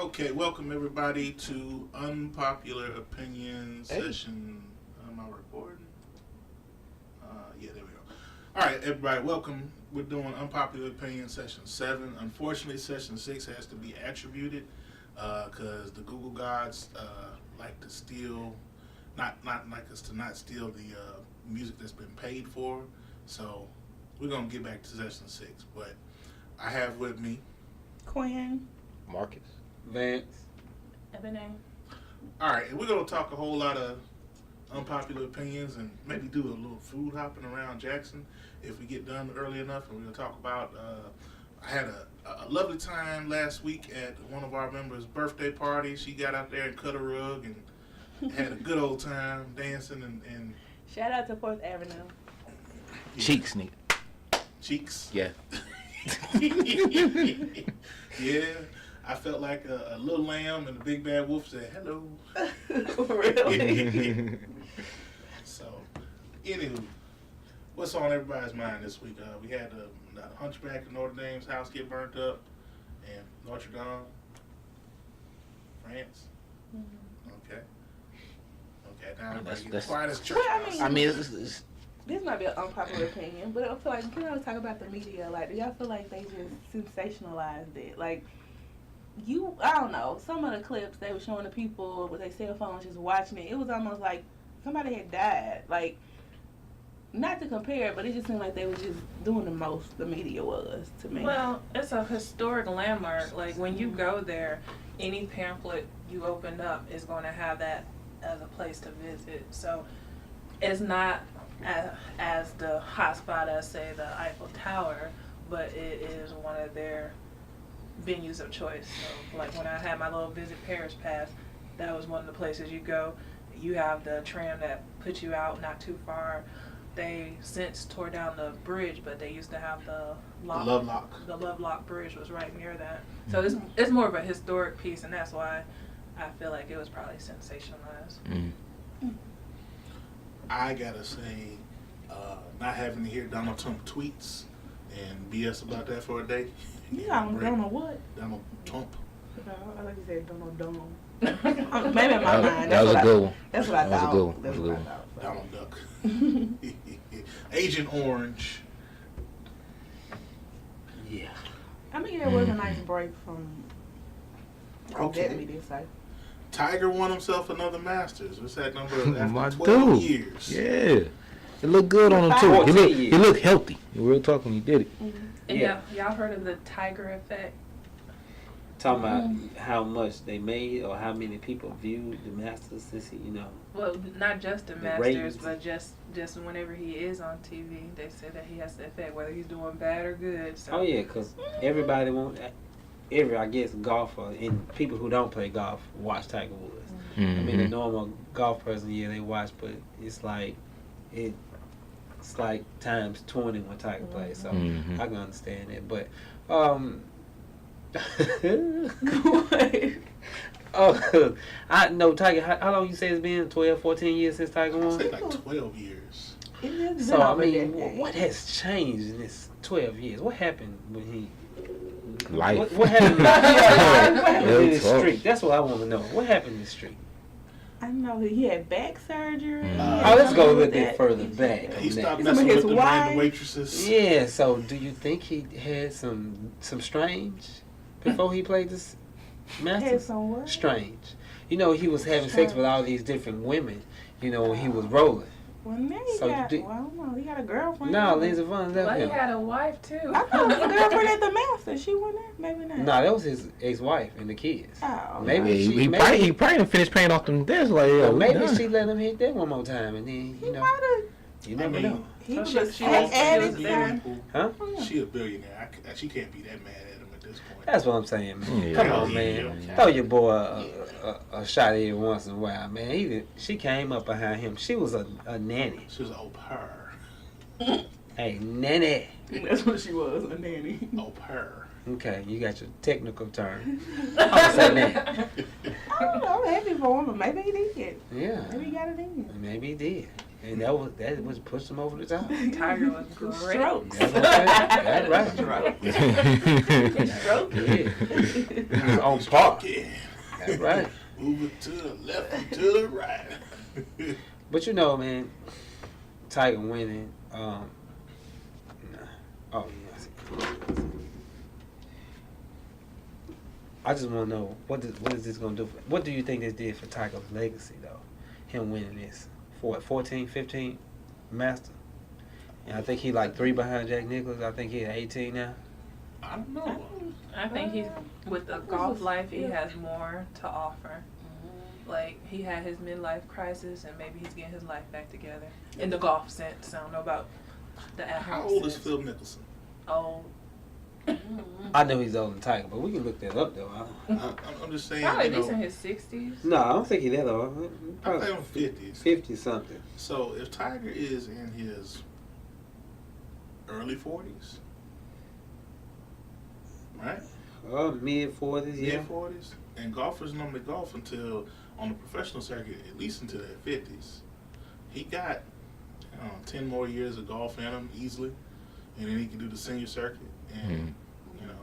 Okay, welcome everybody to Unpopular Opinion Session. Am I recording? Yeah, there we go. All right, everybody, welcome. We're doing Unpopular Opinion Session 7. Unfortunately, Session 6 has to be attributed because the Google gods like to steal, not like us to not steal the music that's been paid for. So we're going to get back to Session 6. But I have with me Quinn, Marcus, Vance, Ebony. All right, and we're going to talk a whole lot of unpopular opinions and maybe do a little food hopping around Jackson if we get done early enough. And we're going to talk about, I had a lovely time last week at one of our members' birthday party. She got out there and cut a rug and had a good old time dancing and Shout out to 4th Avenue. yeah. Cheeks, nigga. Cheeks. Yeah. Yeah. I felt like a little lamb and the big bad wolf said, hello. Really? So, anywho, what's on everybody's mind this week? We had the Hunchback of Notre Dame's house get burnt up, and Notre Dame, France. Mm-hmm. Okay, now everybody That's- get quiet as church. Well, mouse. I mean- it's This might be an unpopular opinion, but I feel like, can I talk about the media? Like, do y'all feel like they just sensationalized it? Like, I don't know, some of the clips they were showing the people with their cell phones just watching it, it was almost like somebody had died. Like, not to compare, but it just seemed like they were just doing the most the media was, to me. Well, it's a historic landmark. Like, when you go there, any pamphlet you open up is going to have that as a place to visit. So it's not as the hot spot as, say, the Eiffel Tower, but it is one of their venues of choice. So, like, when I had my little Visit Paris pass, that was one of the places you go. You have the tram that puts you out not too far. They since tore down the bridge, but they used to have the Love Lock. The Love Lock Bridge was right near that. So it's more of a historic piece, and that's why I feel like it was probably sensationalized. I gotta say, not having to hear Donald Trump tweets and BS about that for a day. You don't know what? Donald Trump. I like you said Donald Dome. Maybe in my mind. That was a good one. That's what I That was a thought. good one. That's That was what a I good thought. Donald Duck. Agent Orange. yeah. I mean, it was a nice break from Okay. that media site. Tiger won himself another Masters. What's that number? My After 12 dude. years. Yeah. It looked good on him too. 14 He looked healthy. Real talk when he did it. And Yeah. y'all heard of the Tiger effect? Talking about how much they made or how many people viewed the Masters since he, Well, not just the The Masters, ratings. but just whenever he is on TV, they said that he has the effect, whether he's doing bad or good. So. Oh yeah, because everybody I guess golfer and people who don't play golf watch Tiger Woods. I mean, the normal golf person, yeah, they watch, but it's like times 20 when Tiger plays, so I can understand that. But I know Tiger. How long you say it's been? 12, 14 years since Tiger I won. say like 12 years. It has been So I over a mean, decade. what has changed in this 12 years? What happened when he? Life. What happened? What happened in Real this talk. streak? That's what I want to know. What happened in this streak? I know he had back surgery. Oh, let's go a little bit further back. He stopped He's messing with with his the wife. random waitresses. Yeah. So, do you think he had some strange before he played this Had Masters? some what? Strange. He was having sex with all these different women. When he was rolling. Well, now he So got, you well, I don't know. He got a girlfriend. No, Lindsey Vonn left Well, he him. had a wife too. I thought it was a girlfriend at the Masters. She went there? Maybe not. No, that was his ex-wife and the kids. Oh, Maybe Yeah, she- he maybe- probably done finished paying off them debts. Like, Well, we maybe done. she let him hit that one more time, and then he might have. you I never mean, know. He So was she a was sex addict. there. Huh? She a billionaire. She can't be that mad at him at this point. That's what I'm saying, man. Yeah. Come on, Yeah, man. yeah. Throw your boy a shot every once in a while, man. She came up behind him. She was a nanny. She was an au pair. Hey, nanny. That's what she was, a nanny. Au pair. Okay, you got your technical term. I'm gonna say nanny. I don't know. I'm happy for him, but maybe he did. Yeah. Maybe he got it in. Maybe he did. And that was pushed him over the top. Tiger was great. Strokes. That's right. Strokes. Yeah. He was on par. That's right. Move it to the left and to the right. But you know, man, Tiger winning. I just want to know what is this going to do? What do you think this did for Tiger's legacy, though? Him winning this 14, 15 Master, and I think he like 3 behind Jack Nicklaus. I think he at 18 now. I don't know. I think he's with the golf life. He has more to offer. Like he had his midlife crisis, and maybe he's getting his life back together in the golf sense. I don't know about the at-home How old is sense. Phil Mickelson? Oh, I know he's older than Tiger, but we can look that up though. I'm just saying. probably You at least in know, his 60s. No, I don't think he's that old. I Probably think I'm 50s. 50 something. So if Tiger is in his early 40s, right? Mid 40s, yeah. Mid 40s, and golfers normally golf until on the professional circuit at least into their 50s. He got 10 more years of golf in him easily, and then he can do the senior circuit. And you know,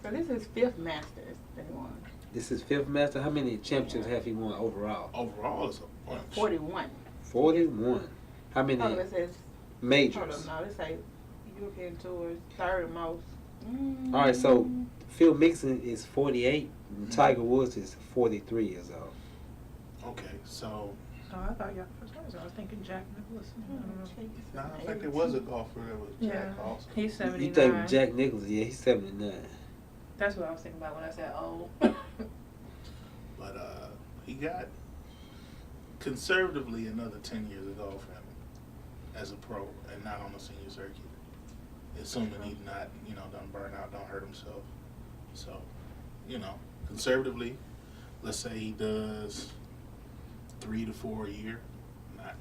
So this is 5th Masters that he won. This is 5th Master. How many championships have he won overall? overall it's a bunch. 41. 41. How many Hold on, it says, hold majors? on, no, it says European Tours, 3rd most. All right, so Phil Mixon is 48, and Tiger Woods is 43 years old. Okay, so Oh, I thought y'all. For some reason I was thinking Jack Nicklaus. I don't know. now I think there was a golfer that was Jack Yeah, also. he's 79. You think Jack Nicklaus? Yeah, he's 79. That's what I was thinking about when I said old. But he got conservatively another 10 years of golf in him as a pro and not on the senior circuit. Assuming he's not, don't burn out, don't hurt himself. So, conservatively, let's say he does 3 to 4 a year,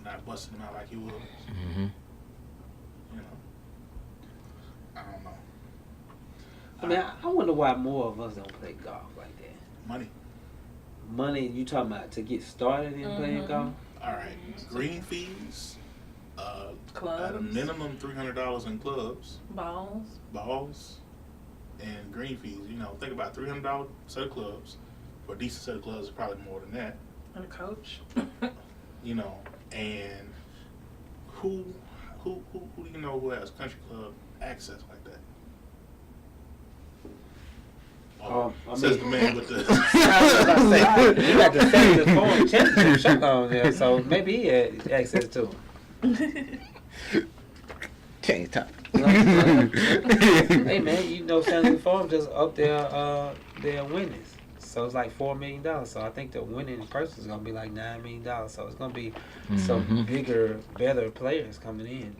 not busting him out like he was. Mm-hmm. I don't know. I mean, I wonder why more of us don't play golf like that. Money. Money, you talking about to get started in playing golf? All right. Green fees. Clubs. At a minimum, $300 in clubs, Balls. balls, and green fees. Think about $300 set of clubs. For a decent set of clubs, it's probably more than that. And a coach. And who do you know who has country club access like that? Says the man with the. I was about to say, you got the Saturday Forum Championship shirt on there, so maybe he had access to them. Change topic. Hey man, Saturday Forum just up their winnings. So it's like $4 million. So I think the winning person is gonna be like $9 million. So it's gonna be some bigger, better players coming in.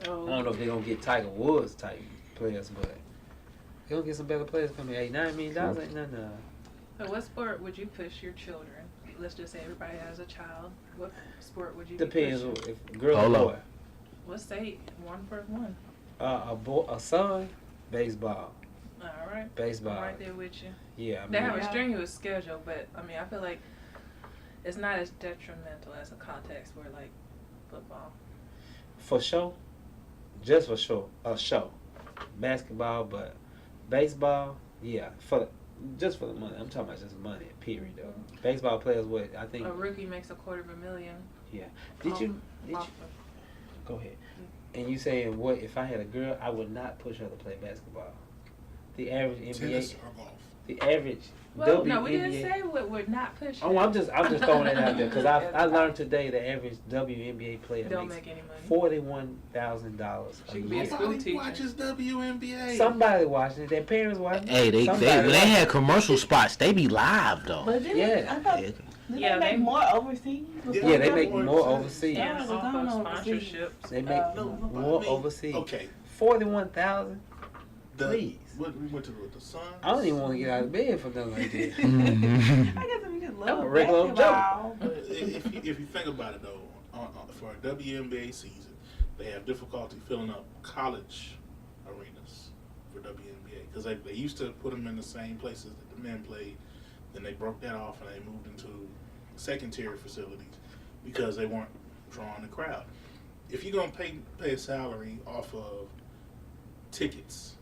So I don't know if they're gonna get Tiger Woods type players, but they're gonna get some better players coming in. Hey, $9 million ain't nothing. So what sport would you push your children? Let's just say everybody has a child. What sport would you Depends be pushing? if girl or Polo. boy. What state? One for one. A son, baseball. All right. Baseball. I'm right there with you. Yeah, I They mean, have a strenuous schedule, but I feel like it's not as detrimental as a contact sport like football. for sure, just for sure, a show. Basketball, but baseball, yeah, just for the money. I'm talking about just money, period. Though. Baseball players, what I think. A rookie makes $250,000. Did you go ahead? And you saying what? If I had a girl, I would not push her to play basketball. The average NBA, Tennis or golf? the average Well, WNBA. no, we didn't say what we're not pushing. Oh, I'm just throwing it out there because I learned today the average WNBA player Don't makes make any money. $41,000 She a can be a year. school Nobody teacher. watches WNBA. Somebody watching it. Their parents watching it. Hey, when Somebody they had commercial spots, they be live though. But didn't Yeah. I thought, Yeah. didn't Yeah, they make they- more overseas? Yeah, they make More more overseas. overseas. And Yeah, off I don't of know overseas. sponsorships. They make No, more I mean, overseas. Okay. 41,000. The, Please. What we went to the Suns. I don't even want to get out of bed for nothing like that. Mm-hmm. I guess if you just I'm love a regular basketball, but If you think about it though, for a WNBA season, they have difficulty filling up college arenas for WNBA because they used to put them in the same places that the men played. Then they broke that off and they moved into second tier facilities because they weren't drawing the crowd. if you're gonna pay a salary off of tickets,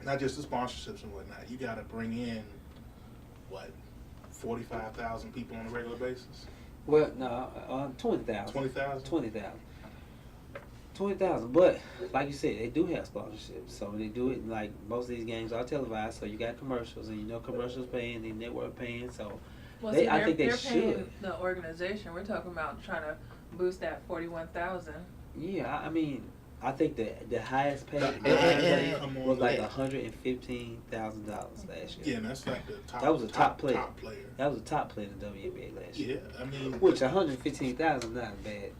not just the sponsorships and whatnot, you got to bring in what 45,000 people on a regular basis. Well, no, 20,000. 20,000. 20,000. But like you said, they do have sponsorships, so they do it. Like most of these games are televised, so you got commercials, and commercials paying, the network paying. So Well, I think they they're paying should. the organization. We're talking about trying to boost that 41,000. Yeah, I mean, I think the highest paid was like $115,000 last year. Yeah, and that's like the top. That was a top player. Top player. That was a top player in the WNBA last year. Yeah, I mean, Which 115,000 not bad.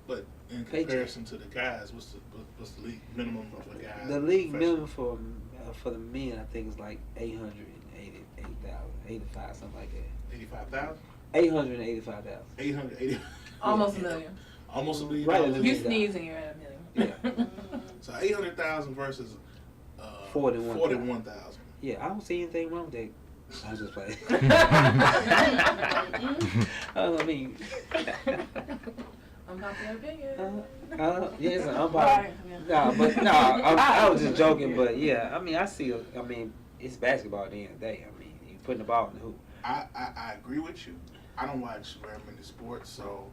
but in comparison to the guys, what's the league minimum of a guy? The league minimum for the men, I think, is like 885, something like that. 85,000. 885,000. 880. Almost a million. Almost $1 million. Right. You million. sneeze and you're at a million. Yeah. So 800,000 versus 41,000. Yeah, I don't see anything wrong with that. I was just playing. I mean, Unpopular opinion. yeah, it's an unpopular. I was just joking, but yeah, I mean, it's basketball at the end of the day. I mean, you putting the ball in the hoop. I agree with you. I don't watch very many sports, so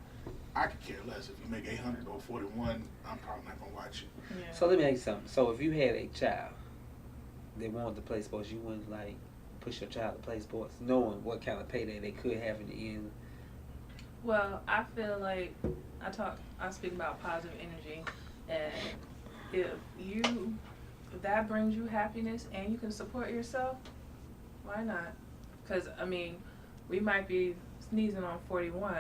I could care less. If you make 800 or 41, I'm probably not gonna watch it. Yeah. So let me ask you something. So if you had a child that wanted to play sports, you wouldn't like push your child to play sports, knowing what kind of payday they could have in the end. Well, I feel like I speak about positive energy, and if that brings you happiness and you can support yourself, why not? Because I mean, we might be sneezing on 41,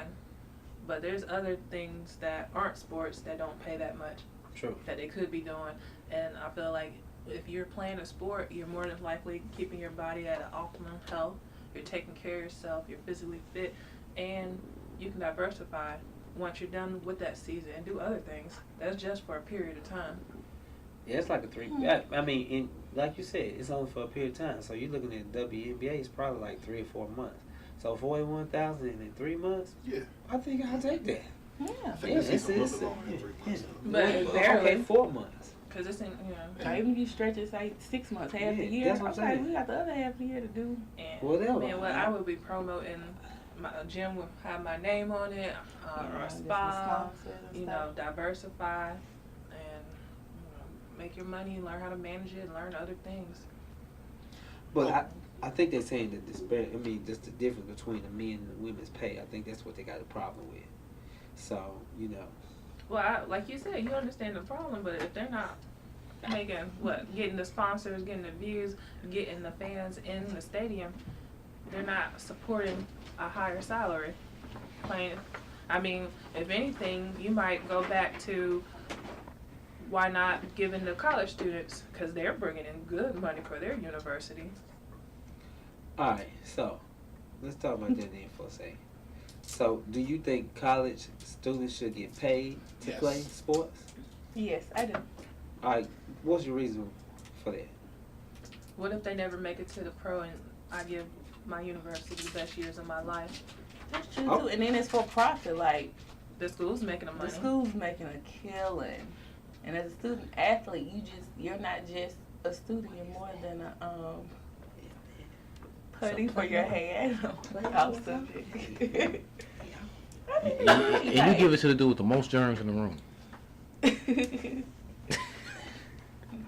but there's other things that aren't sports that don't pay that much. True. That they could be doing, and I feel like if you're playing a sport, you're more than likely keeping your body at an optimum health. You're taking care of yourself. You're physically fit, and you can diversify once you're done with that season and do other things. That's just for a period of time. Yeah, it's like a 3. I mean, like you said, it's only for a period of time. So you're looking at WNBA, it's probably like 3 or 4 months. So 41,000 in 3 months. Yeah. I think I'll take that. Yeah. I think it's a little bit longer than 3 months. But Okay, 4 months. Because it's in, Like, even if you stretch it, say 6 months, half the Yeah, year. that's what I'm like, saying. we got the other half of the year to do. and Whatever. man, what I would be promoting, my gym would have my name on it, or a spa, diversify, and make your money, learn how to manage it, and learn other things. But I think they're saying that just the difference between the men and the women's pay. I think that's what they got a problem with. So, Well, like you said, you understand the problem, but if they're not making getting the sponsors, getting the views, getting the fans in the stadium, they're not supporting a higher salary. I mean, if anything, you might go back to why not giving the college students, because they're bringing in good money for their university. all right, so let's talk about that then for a second. So, do you think college students should get paid to Yes. play sports? Yes, I do. All right, what's your reason for that? What if they never make it to the pro and I give my university the best years of my life? That's true, Oh. too. And then it's for profit. Like, The school's making the the money. school's making a killing. And as a student athlete, you're not just a student, you're more than a putty for your hand. Off subject. And you give it to the dude with the most germs in the room.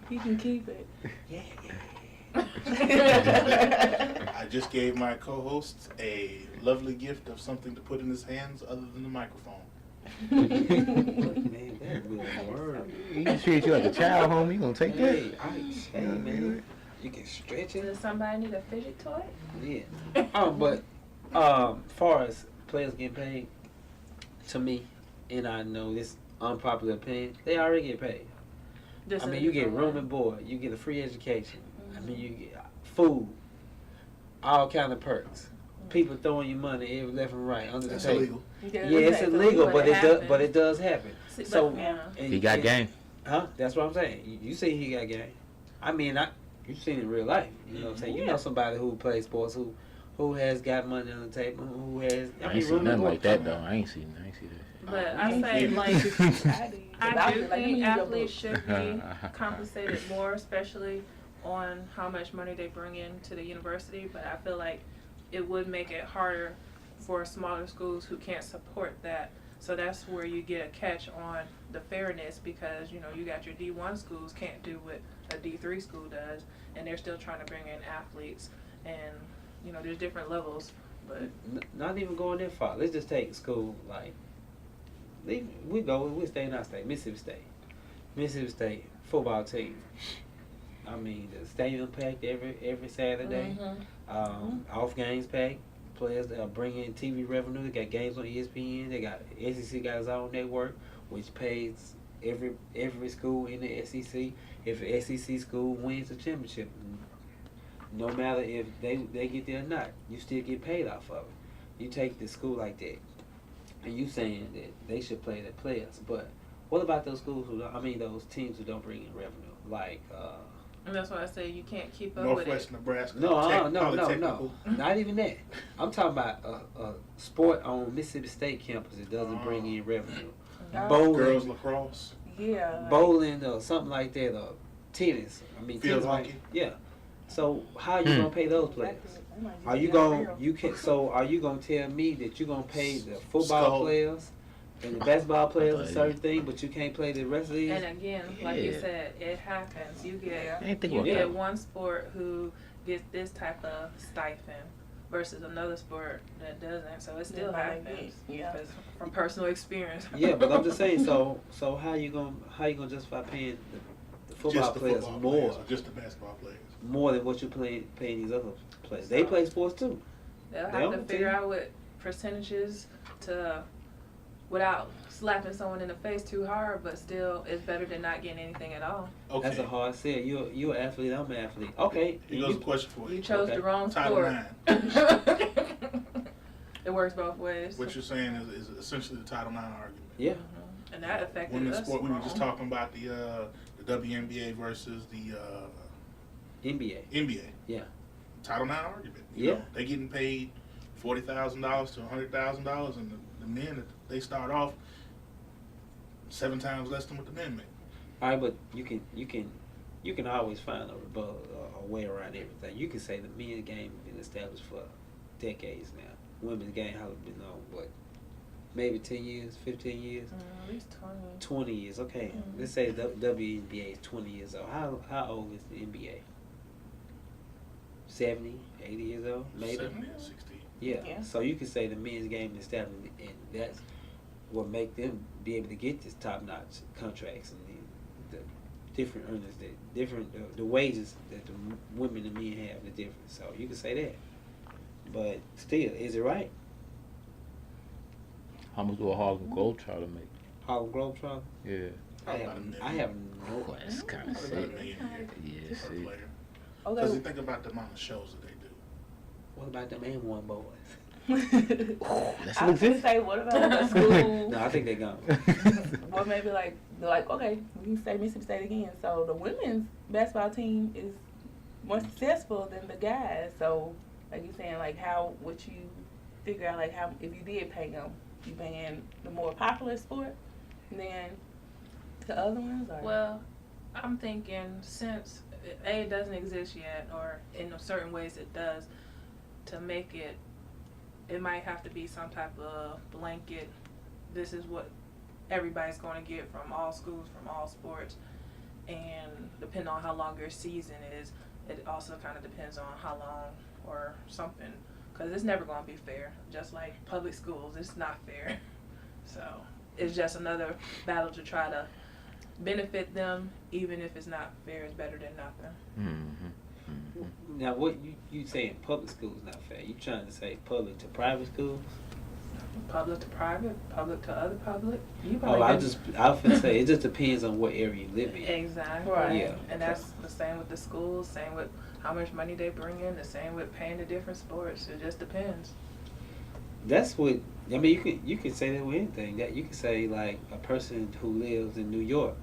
He can keep it. I just gave my co-host a lovely gift of something to put in his hands other than the microphone. Look, man, that good word. He treat you like a child, homie. You gonna take that? Hey, man, you can stretch it. Does somebody need a fidget toy? Yeah. But far as players getting paid, to me, and I know this unpopular opinion, they already get paid. Just I mean, a you get different room way. and board, you get a free education. I mean, you get food, all kind of perks. People throwing you money every left and right under the That's table. illegal. Yeah, it's illegal, but it does happen. See, So yeah. He got game. Huh? That's what I'm saying. You see, he got game. I mean, you've seen it in real life. You know what I'm saying? You know somebody who plays sports who has got money on the table, who has. I ain't seen nothing like that though. I ain't seen that. But I say, like, I do think athletes should be compensated more, especially on how much money they bring in to the university. But I feel like it would make it harder for smaller schools who can't support that. So that's where you get a catch on the fairness, because, you know, you got your D1 schools can't do what a D3 school does, and they're still trying to bring in athletes. And, you know, there's different levels. But Not even going that far. Let's just take school, like, we stay in our state, Mississippi State. Mississippi State football team. I mean, the stadium packed every Saturday. Off games packed. Players that are bringing TV revenue. They got games on ESPN. They got SEC got its own network, which pays every school in the SEC. If an SEC school wins the championship, no matter if they get there or not, you still get paid off of it. You take the school like that, and you saying that they should play their players, but what about those schools those teams who don't bring in revenue? Like, and that's why I say you can't keep up with Northwest it. Nebraska. No. Not even that. I'm talking about a sport on Mississippi State campus that doesn't bring in revenue. Bowling, girls lacrosse. Yeah. Bowling or something like that, or tennis. Field tennis, hockey. Yeah. So how are you gonna pay those players? Are you gonna tell me that you're gonna pay the football players and the basketball players a certain thing, but you can't play the rest of these? And again, like you said, it happens. You get Yeah. one sport who gets this type of stipend versus another sport that doesn't. So it still happens. Yeah. Because from personal experience. Yeah, but I'm just saying. So how you gonna justify paying the football players more? Or just the basketball players. More than what you paying these other players. They play sports too. They'll have to figure out what percentages to, without slapping someone in the face too hard, but still it's better than not getting anything at all. Okay. That's a hard sell. You're an athlete. I'm an athlete. Okay. Here goes a question for you. You chose the wrong Title sport. IX. It works both ways. What you're saying is essentially the Title IX argument. Yeah. And that affected Women's us. sport. We were just talking about the WNBA versus the NBA. NBA. Yeah. Title IX argument. You Yeah. know, they getting paid $40,000 to $100,000, and the men they start off 7 times less than what the men make. All right, but you can always find a rebuttal or a way around everything. You can say the men's game has been established for decades now. Women's game has been on what, maybe 10 years, 15 years, At least 20. 20 years. Okay, let's say the WNBA is 20 years old. How old is the NBA? 70, 80 years old, maybe. 70 or 60. Yeah. So you can say the men's game is established, and that's what make them be able to get this top-notch contracts and the different earnings, the wages that the women and men have, the difference. So you can say that. But still, is it right? How much do a Harlem Globetrotter make? Harlem Globetrotter? Yeah. I have no. Oh, that's kind of Probably about sick. $1 million a year Yeah, per see. player. Because Okay. you think about the amount of shows that they do. What about them M1 boys? That's I was gonna legit. say, what about the school? No, I think they're gone. Well, maybe like okay, we can say Mississippi State again. So the women's basketball team is more successful than the guys. So like you saying, like how would you figure out like how if you did pay them, you paying the more popular sport than the other ones? Or? Well, I'm thinking since it doesn't exist yet, or in certain ways it does, to make it, it might have to be some type of blanket. This is what everybody's going to get from all schools, from all sports, and depending on how long your season is, it also kind of depends on how long or something, because it's never going to be fair. Just like public schools, it's not fair. So it's just another battle to try to benefit them, even if it's not fair. It's better than nothing. Mm-hmm. Now, what you saying public school is not fair? You trying to say public to private schools? Public to private, public to other public. You Oh, probably I was gonna say it just depends on what area you live in. exactly. Right. Yeah. And that's the same with the schools. Same with how much money they bring in. The same with paying the different sports. It just depends. That's what I mean. You can say that with anything. That you can say like a person who lives in New York,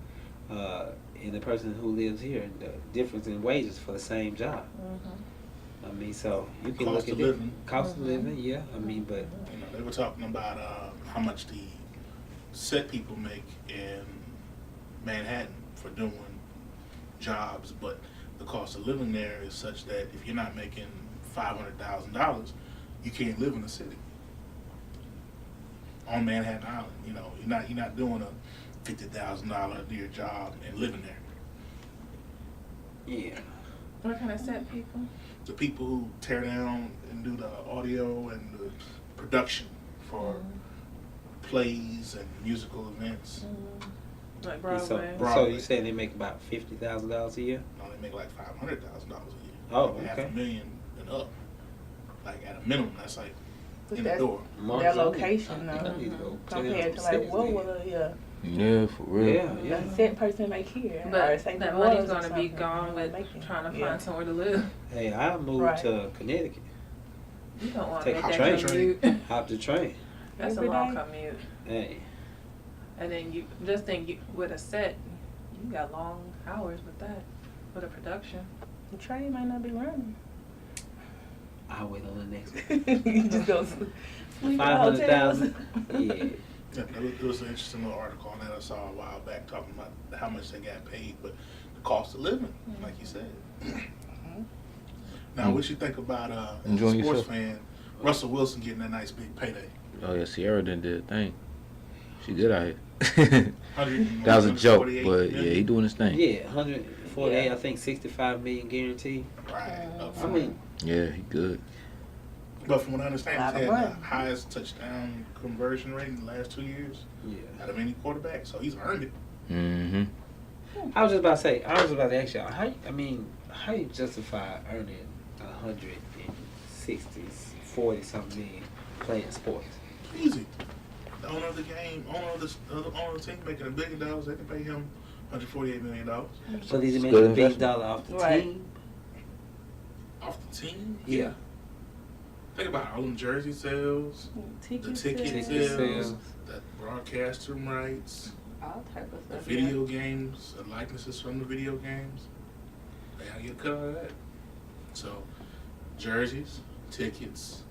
and a person who lives here, and the difference in wages for the same job. Mm-hmm. I mean, so you can Cost look of at living. cost of living. Yeah, I mean, but You know, they were talking about how much the set people make in Manhattan for doing jobs, but the cost of living there is such that if you're not making $500,000, you can't live in the city. On Manhattan Island, you know, you're not doing a $50,000 a year job and living there. Yeah. What kind of set people? The people who tear down and do the audio and the production for plays and musical events. Like So, Broadway. so you saying they make about $50,000 a year? No, they make like $500,000 a year. Oh, Like okay. $500,000 and up. Like at a minimum, that's like But in the that's door. their location, I though, need to go compared to St. like what Louis. Yeah, for real. Yeah, yeah. a set person make here. or But St. that Louis money's or gonna be something. gone with Making- trying to yeah. find somewhere to live. Hey, I moved Right. to Connecticut. You don't want to Take make the that train. commute. Hop the train. That's Every a long day? commute. Hey, And then you just think with a set, you got long hours with that, with a production. The train might not be running. I'll wait on the next one. You just go sleep in 500,000. hotels. Yeah. Yeah, there was an interesting little article on that I saw a while back talking about how much they got paid, but the cost of living, like you said. Now, what you think about as a Enjoying sports yourself. fan, Russell Wilson getting that nice big payday? Oh yeah, Sierra done did a thing. She good out here. 100 That was a joke, 148 but yeah, million? he doing his thing. Yeah, 148, Yeah. I think 65 million guaranteed. Right. Up I front. mean, Yeah, he good. But from what I understand, Lot he's of had money. the highest touchdown conversion rate in the last 2 years yeah. out of any quarterback, so he's earned it. Mm-hmm. I was just about to ask y'all, how you justify earning 160, 40 something million playing sports? Easy. The owner of the game, owner of the team making $1 billion, they can pay him $148 million So these are It's making good $1 billion investment. off the Right. team? off the team. Yeah. Think about all them jersey sales, the ticket Ticket sales, sales. the broadcaster rights, All type of the stuff. video games, the likenesses from the video games. They gotta get a cut out of that. So, jerseys, tickets,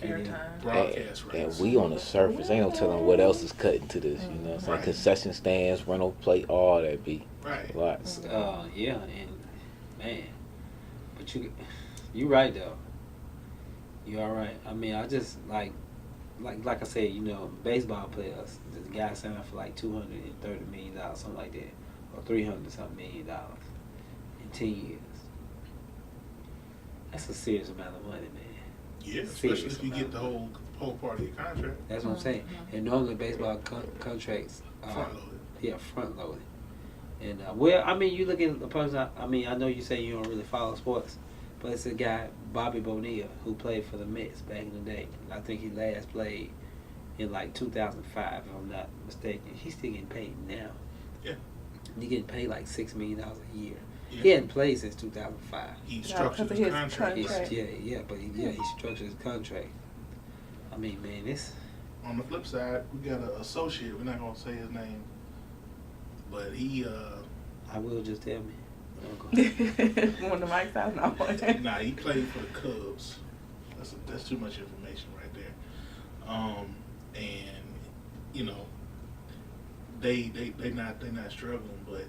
Airtime. broadcast And rights. we on the surface. Ain't no telling what else is cutting to this. You know what I'm saying? Right. Concession stands, rental plate, all that be Right. lots. Yeah, and man, but you right though. You all right? I mean, I just like I said, you know, baseball players. This guy signed for like $230 million, something like that, or $300 something million in 10 years. That's a serious amount of money, man. Yeah, Serious especially if you get the whole part of your contract That's what I'm saying. And normally baseball contracts are front loaded. front loaded. And well, I mean, you look at the person. I mean, I know you say you don't really follow sports, but it's a guy, Bobby Bonilla, who played for the Mets back in the day. I think he last played in like 2005, if I'm not mistaken. He's still getting paid now. Yeah. He's getting paid like $6 million a year. Yeah. He hadn't played since 2005. He Yeah, structured because his of his contract. contract. He structured his contract. I mean, man, this. On the flip side, we got an associate. We're not gonna say his name, but he I will just tell me. Okay. When the mic's out, no. nah, he played for the Cubs. That's too much information right there. And you know, they not struggling, but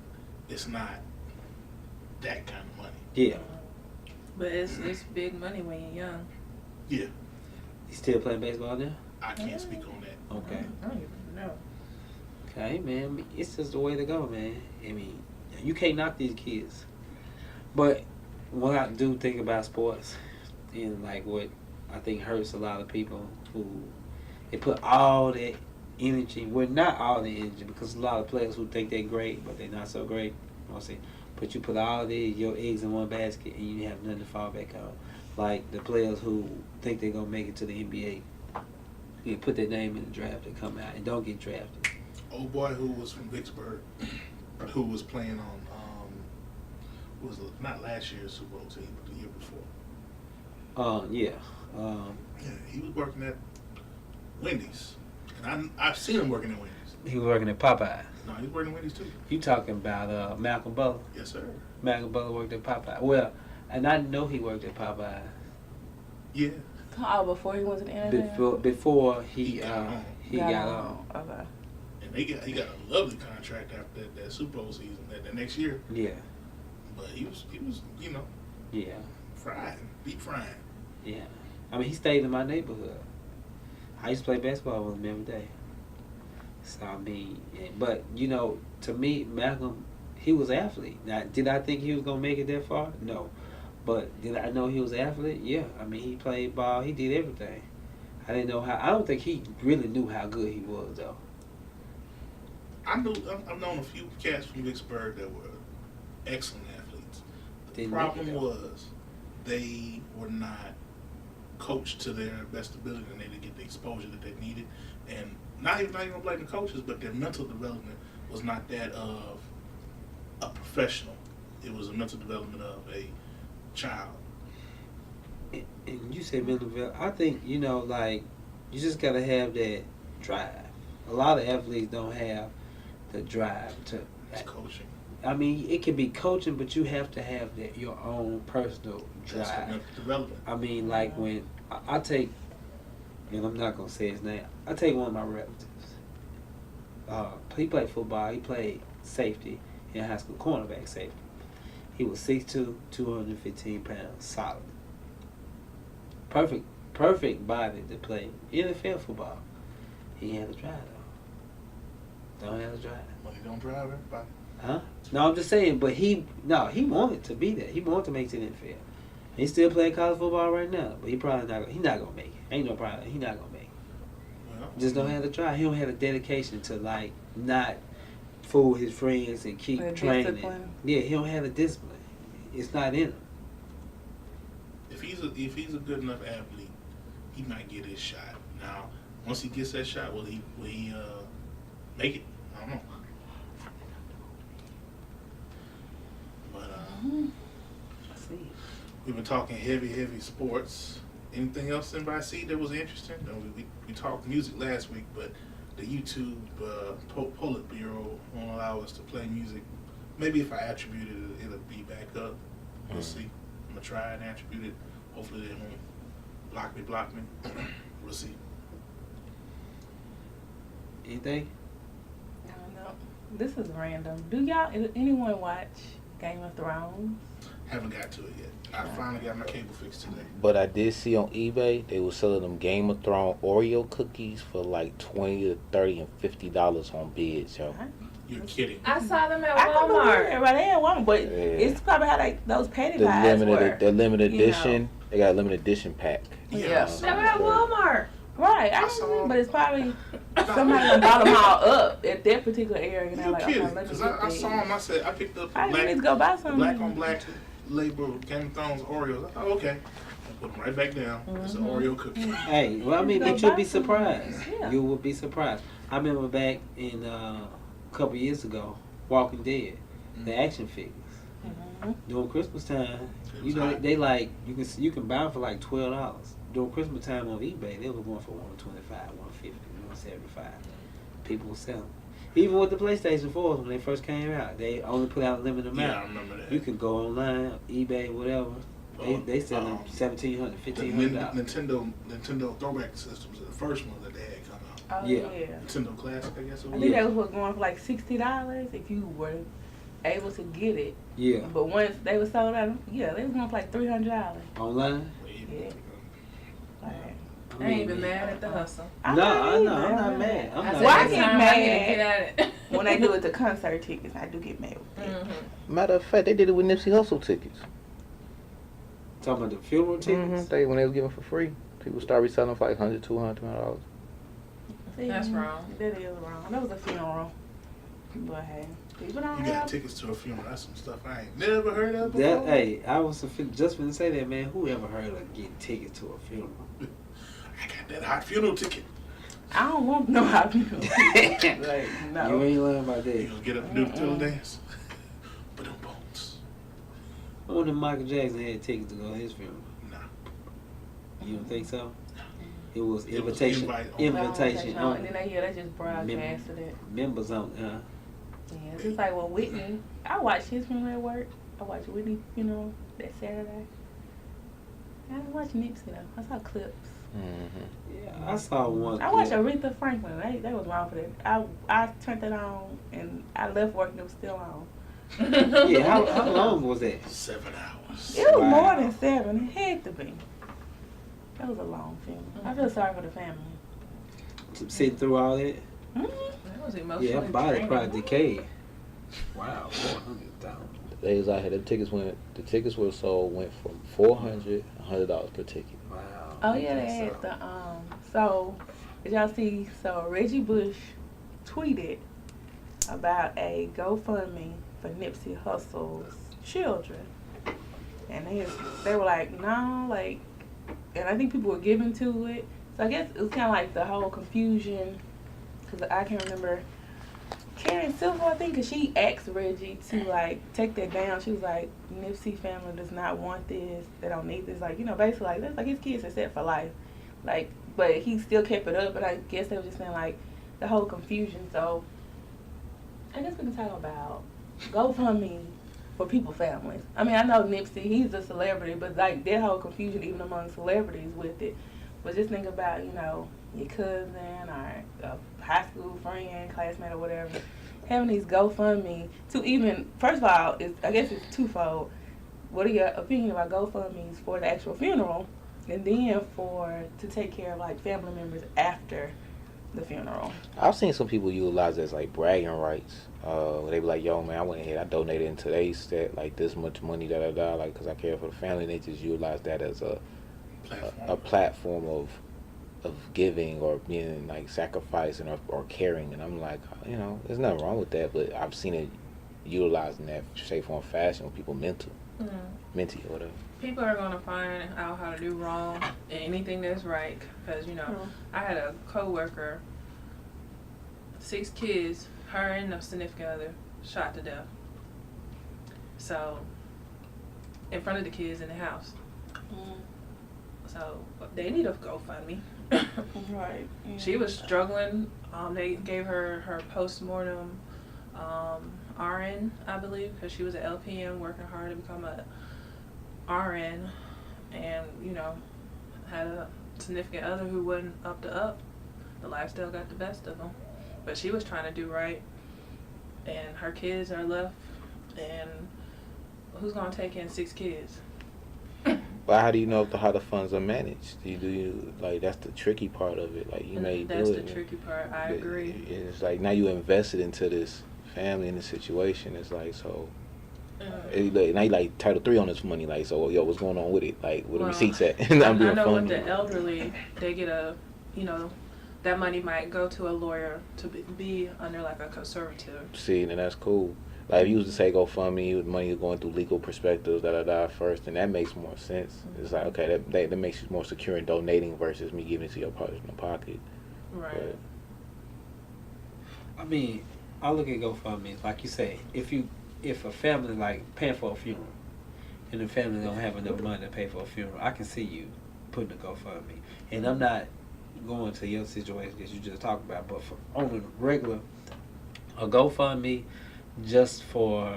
it's not that kind of money. Yeah. But it's big money when you're young. Yeah, He's still playing baseball now? I can't speak on that. Okay. I don't even know. Okay, man. It's just the way to go, man. I mean, you can't knock these kids. But what I do think about sports, and like what I think hurts a lot of people who they put all that energy, well, not all the energy, because a lot of players who think they're great, but they're not so great. You know what I'm saying? But you put all your eggs in one basket and you have nothing to fall back on. Like the players who think they're going to make it to the NBA. You put their name in the draft and come out and don't get drafted. Old boy who was from Vicksburg, who was playing on was not last year's Super Bowl team, but the year before. Yeah. Yeah, he was working at Wendy's, and I've seen him working at Wendy's. He was working at Popeye. No, he was working at Wendy's too. You talking about Malcolm Butler? Yes, sir. Malcolm Butler worked at Popeye. Well, and I know he worked at Popeye Yeah. Oh, before he went to the NFL? before he He got home. He got on. Okay. And he got a lovely contract after that Super Bowl season, that next year. Yeah. But he was Yeah. fried, deep frying. Yeah. I mean, he stayed in my neighborhood. I used to play basketball with him every day. So, I mean, but, to me, Malcolm, he was an athlete. Now, did I think he was going to make it that far? No. But did I know he was an athlete? Yeah. I mean, he played ball. He did everything. I didn't know how. I don't think he really knew how good he was, though. I've known a few cats from Vicksburg that were excellent athletes. The problem was they were not coached to their best ability, and they didn't get the exposure that they needed. And not even gonna blame the coaches, but their mental development was not that of a professional. It was a mental development of a child. And you say mental development. I think, you just got to have that drive. A lot of athletes don't have the drive to. It's coaching. I mean, it can be coaching, but you have to have your own personal drive. That's mental development. I mean, like when I take, and I'm not going to say his name, I take one of my relatives. He played football. He played safety in high school, cornerback safety. He was 6'2", 215 pounds, solid. Perfect body to play NFL football. He had a drive, though. Don't have a drive. Money don't drive everybody. Huh? No, I'm just saying, but he wanted to be there. He wanted to make it to the NFL. He's still playing college football right now, but he probably not gonna make it. Ain't no problem. He not gonna make it. Well, Just don't have the drive. He don't have the dedication to not fool his friends and keep The training. discipline. Yeah, he don't have the discipline. It's not in him. if he's a good enough athlete, he might get his shot. Now, once he gets that shot, will he make it? I don't know. But See. we've been talking heavy sports. Anything else anybody see that was interesting? No, we talked music last week, but the YouTube Polit Bureau won't allow us to play music. Maybe if I attribute it, it'll be back up. We'll see. I'm gonna try and attribute it. Hopefully they won't block me. We'll see. Anything? I don't know. This is random. Do anyone watch Game of Thrones? Haven't got to it yet. I finally got my cable fixed today. But I did see on eBay they were selling them Game of Thrones Oreo cookies for like $20 to $30 and $50 on bids, yo. You're kidding. I saw them at I can believe Walmart. it right there at Walmart, but Yeah. it's probably how those patty The pies were. limited you know. edition. They got a limited edition pack. Yeah. They were at Walmart. Right, I know, but it's probably somebody done bought them all up at that particular area, and they're You're like, kidding. okay, let me Because get I these. saw them. I said, I picked up I need to go buy some. black on black label Game of Thrones Oreos. I thought, okay. I put them right back down. It's an Oreo cookie. Hey, well, I mean, Go but you'll buy be some. surprised. Yeah. You will be surprised. I remember back in a couple years ago, Walking Dead, the action figures. During Christmas time, It was hot. they like you can buy them for like $12. During Christmas time on eBay, they were going for $125, $150, $175. People were selling. Even with the PlayStation 4s when they first came out, they only put out a limited amount. Yeah, I remember that. You could go online, eBay, whatever. They sell them $1,700, The $1,500. Nintendo throwback systems are the first one that they had come out. Oh, Yeah. yeah. Nintendo Classic, I guess it I was. think they was going for like $60 if you were able to get it. Yeah. But once they were sold out, yeah, they was going for like $300. Online? Yeah. Like, I ain't even mad at the hustle. I No, ain't I'm mad. not mad. I'm I not said Well, I next get time mad. I need to get at it. When they do it to concert tickets, I do get mad with that. Mm-hmm. Matter of fact, they did it with Nipsey Hussle tickets. Talking about the funeral tickets? When they was giving for free, people started reselling for like $100, $200, $200. See, That's wrong. That is wrong. That was a funeral. But hey, people don't You got have. tickets to a funeral. That's some stuff I ain't never heard of before. That, hey, I was just gonna say that, man. Who ever heard of getting tickets to a funeral? I got that hot funeral ticket. I don't want no hot funeral. Like, no. You ain't learning about You that. gonna get up and do the fiddle dance? But them bones. I wonder if Michael Jackson had tickets to go to his funeral. Nah. You don't think so? It was It was invitation, invite only. invitation And only. then they just broadcasted it. Members on, Yeah, it's just like well, Whitney. I watched his funeral at work. I watched Whitney's funeral that Saturday. I didn't watch Nipsey though. I saw clips. Yeah, I saw one. I watched Aretha Franklin. They was wrong for that. I turned it on and I left work and it was still on. Yeah, how long was that? 7 hours. It was Wow. more than 7. It had to be. That was a long film. I feel sorry for the family. Sitting through all that. Mm-hmm. That was emotionally Yeah, body draining. probably decayed. Wow, $400. They was out here. The tickets were sold went from $400 $100 per ticket. Wow. Oh yeah, they had the So did y'all see? So Reggie Bush tweeted about a GoFundMe for Nipsey Hussle's children, and they were like, no, like, and I think people were giving to it. So I guess it was kind of like the whole confusion, because I can't remember. Karen Silver, I think, because she asked Reggie to, like, take that down. She was like, Nipsey family does not want this. They don't need this. Like, you know, basically, like, that's like his kids are set for life. Like, but he still kept it up. But I guess they were just saying, like, the whole confusion. So I guess we can talk about GoFundMe for people families. I mean, I know Nipsey, he's a celebrity, but, like, that whole confusion even among celebrities with it. But just think about, you know, your cousin or a high school friend, classmate or whatever, having these GoFundMe to even, first of all, I guess it's twofold. What are your opinion about GoFundMes for the actual funeral, and then to take care of like family members after the funeral? I've seen some people utilize it as like bragging rights. They be like, yo, man, I went ahead, I donated in today's stat like this much money, like, because I care for the family. And they just utilize that as a platform of giving or being like sacrificing or caring. And I'm like, you know, there's nothing wrong with that, but I've seen it utilized in that shape, form, fashion with people mental or whatever. People are going to find out how to do wrong and anything that's right, because, you know, I had a coworker, 6 kids, her and a significant other shot to death. So, in front of the kids in the house. So, they need a GoFundMe. Right. Yeah. She was struggling. They gave her postmortem RN, I believe, because she was an LPN working hard to become a RN, and, you know, had a significant other who wasn't up to up. The lifestyle got the best of them. But she was trying to do right, and her kids are left, and who's going to take in 6 kids? But how do you know how the funds are managed? Do you like, that's the tricky part of it. Like, you may That's do the it. tricky part. I agree. It's like now you invested into this family and this situation. It's like, so now you like Title III on this money. Like, so yo, what's going on with it? Like, where the receipts at? I know with the elderly, they get that money might go to a lawyer to be under like a conservative. See, and that's cool. Like, if you was to say GoFundMe, money is going through legal perspectives, first, and that makes more sense. Mm-hmm. It's like, okay, that makes you more secure in donating versus me giving it to your personal pocket. Right. But, I mean, I look at GoFundMe, like you say, if a family like paying for a funeral, and the family don't have enough money to pay for a funeral, I can see you putting a GoFundMe. And I'm not going to your situation that you just talked about, but on a regular, a GoFundMe just for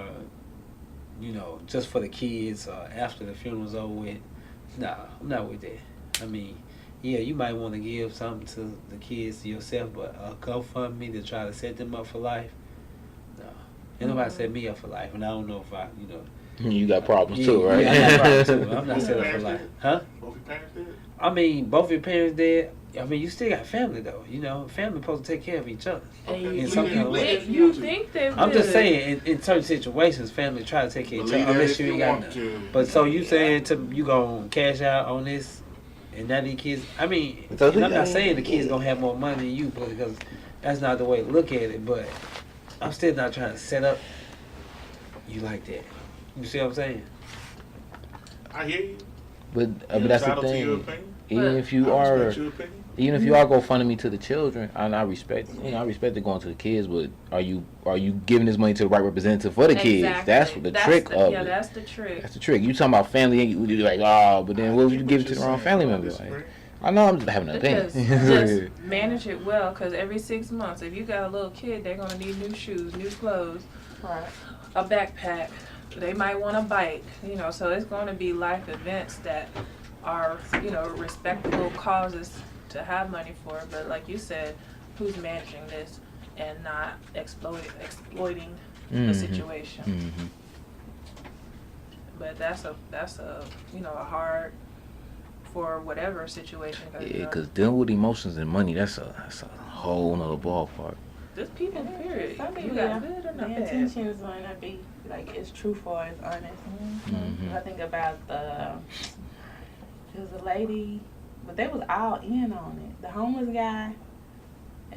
the kids after the funeral's over with. Nah, I'm not with that. I mean, yeah, you might want to give something to the kids, to yourself, but a GoFundMe to try to set them up for life, no. Ain't nobody set me up for life, and I don't know if I, you got problems too, right? Yeah, I got problems too. I'm not set up for life. Huh? Both your parents did? I mean, both your parents dead. I mean, you still got family though. Family supposed to take care of each other. Okay. In some kind of way. You think they would? I'm just saying, in certain situations, family try to take care of each other unless you ain't got nothing. But so you saying you gonna cash out on this, and now these kids? I mean, and I'm not saying the kids gonna have more money than you, because that's not the way to look at it. But I'm still not trying to set up you like that. You see what I'm saying? I hear you. But that's the thing. Even if you are GoFundMe to the children, and I respect it going to the kids, but are you giving this money to the right representative for the kids? That's the trick of it. Yeah, that's the trick. That's the trick. You talking about family, you're like, but then what if you give it to the wrong family member? Like, I know I'm just having an opinion. Just manage it well, because every 6 months, if you got a little kid, they're gonna need new shoes, new clothes, a backpack. They might want a bike, so it's going to be life events that are, respectable causes to have money for. But like you said, who's managing this and not exploiting the situation? Mm-hmm. But that's a a hard for whatever situation. Yeah, because dealing with emotions and money, that's a whole nother ballpark. Just people, period. Some You people, got good or the not bad. intentions might not be like as truthful or as honest. Mhm. I think about it was a lady, but they was all in on it. The homeless guy,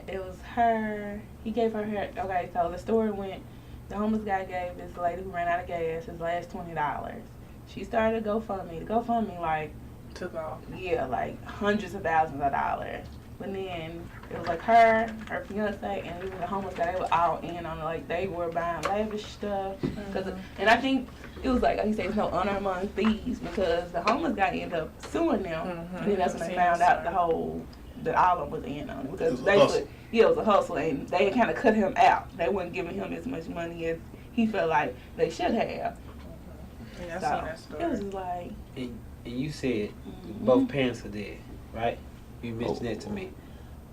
it was her. He gave her. Okay, so the story went. The homeless guy gave this lady who ran out of gas his last $20. She started a GoFundMe. The GoFundMe Took off. yeah, like hundreds of thousands of dollars. But then it was like her fiance, and even the homeless guy. They were all in on it. Like they were buying lavish stuff. And I think it was like you say, it's no honor among thieves because the homeless guy ended up suing them. And then that's when they found out that all of them was in on it because it was a hustle, and they kind of cut him out. They weren't giving him as much money as he felt like they should have. Yeah, I So seen that story. it was just like. And you said both parents are dead, right? You mentioned that to me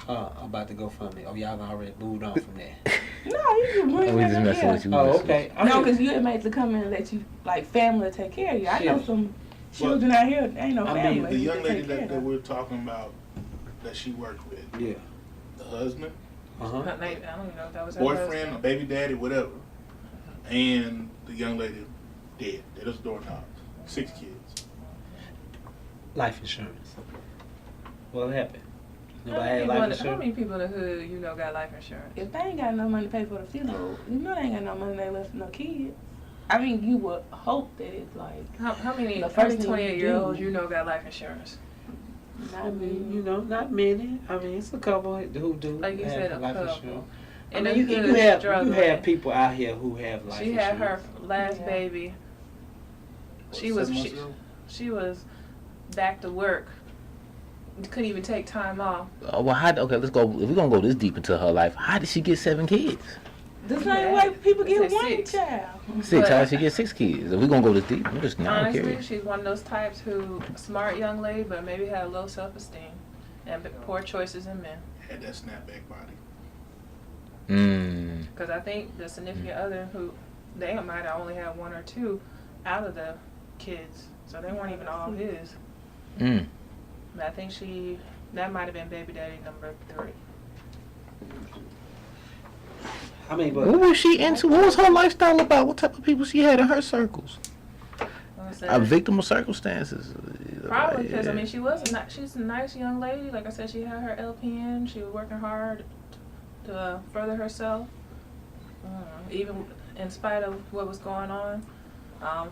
about the GoFundMe. Oh, y'all already moved on from that. No, you can bring We it just up messing here. with you. Oh, okay. No, because you had made the comment and let you, like, family take care of you. I know Yeah. some children out here, ain't no I mean, family. The who young can lady take care that of we're talking about, that she worked with, Yeah. the husband, I don't even know if that was her boyfriend, husband. or baby daddy, whatever, and the young lady dead. They just doorknobbed. 6 kids. Life insurance. What happened? Nobody had How life many insurance? people in the hood got life insurance? If they ain't got no money to pay for the funeral, you know they ain't got no money they left for no kids. I mean, you would hope that it's like, How many The first thing you 28-year-olds do- got life insurance? not I mean, not many. I mean, it's a couple who do. Like you have said, a life couple. insurance. I And mean, the you hood have struggling. people out here who have life She insurance. had her last Yeah. baby. She 7 months ago? she was back to work. Couldn't even take time off. Well, okay, let's go. If we're gonna go this deep into her life, how did she get 7 kids? the same Yeah. way people They get said one 6. child. 6. But- How did she get 6 kids? If we're gonna go this deep, I'm just now Honestly, curious. she's one of those types who smart young lady, but maybe had low self-esteem and poor choices in men. Had that snapback body. Because I think the significant other who they might have only had 1 or 2 out of the kids, so they weren't even all his. But I think that might have been baby daddy number 3. I mean, What but was she into? What was her lifestyle about? What type of people she had in her circles? A victim of circumstances. Probably because Yeah. she's a nice young lady. Like I said, she had her LPN. She was working hard to further herself, even in spite of what was going on.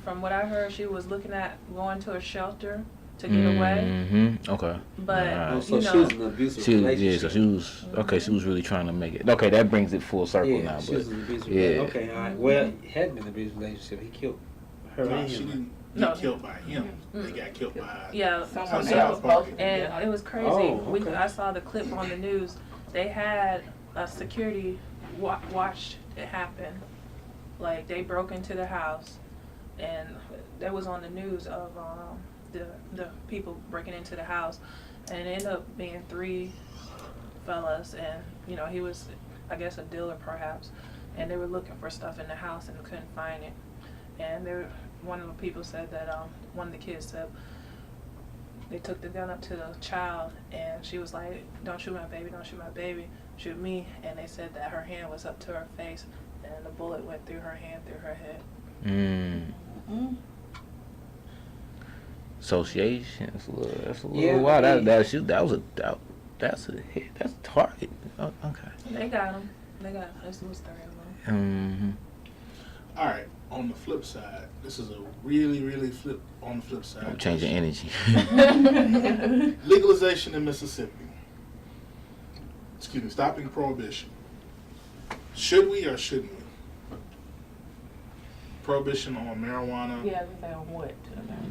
From what I heard, she was looking at going to a shelter to get away. Okay. But Alright. so she was in an abusive She was, relationship. so she was okay. She was really trying to make it. Okay, that brings it full circle Yeah, now. she But was in an abusive yeah. relationship. Okay, all right. Well, it had been an abusive relationship. He killed her No, and she him. didn't No. get killed by him. They got killed by yeah, Someone South else. Park. and it was crazy. Oh, okay. I saw the clip on the news. They had a security watched it happen. Like they broke into the house, and that was on the news of the people breaking into the house, and it ended up being 3 fellas, and he was, I guess, a dealer perhaps, and they were looking for stuff in the house and couldn't find it, and one of the people said that one of the kids said they took the gun up to the child, and she was like, "Don't shoot my baby, don't shoot my baby, shoot me," and they said that her hand was up to her face, and the bullet went through her hand, through her head. Association. That's a little Yeah, wild. I That's mean- a hit. That's a target. Oh, okay. They got him. It was 3 of them. All right. On the flip side, this is a really, really on the flip side. I'm changing energy. Legalization in Mississippi. Excuse me, stopping prohibition. Should we or shouldn't we? Prohibition on marijuana. Yeah, I was gonna say on what?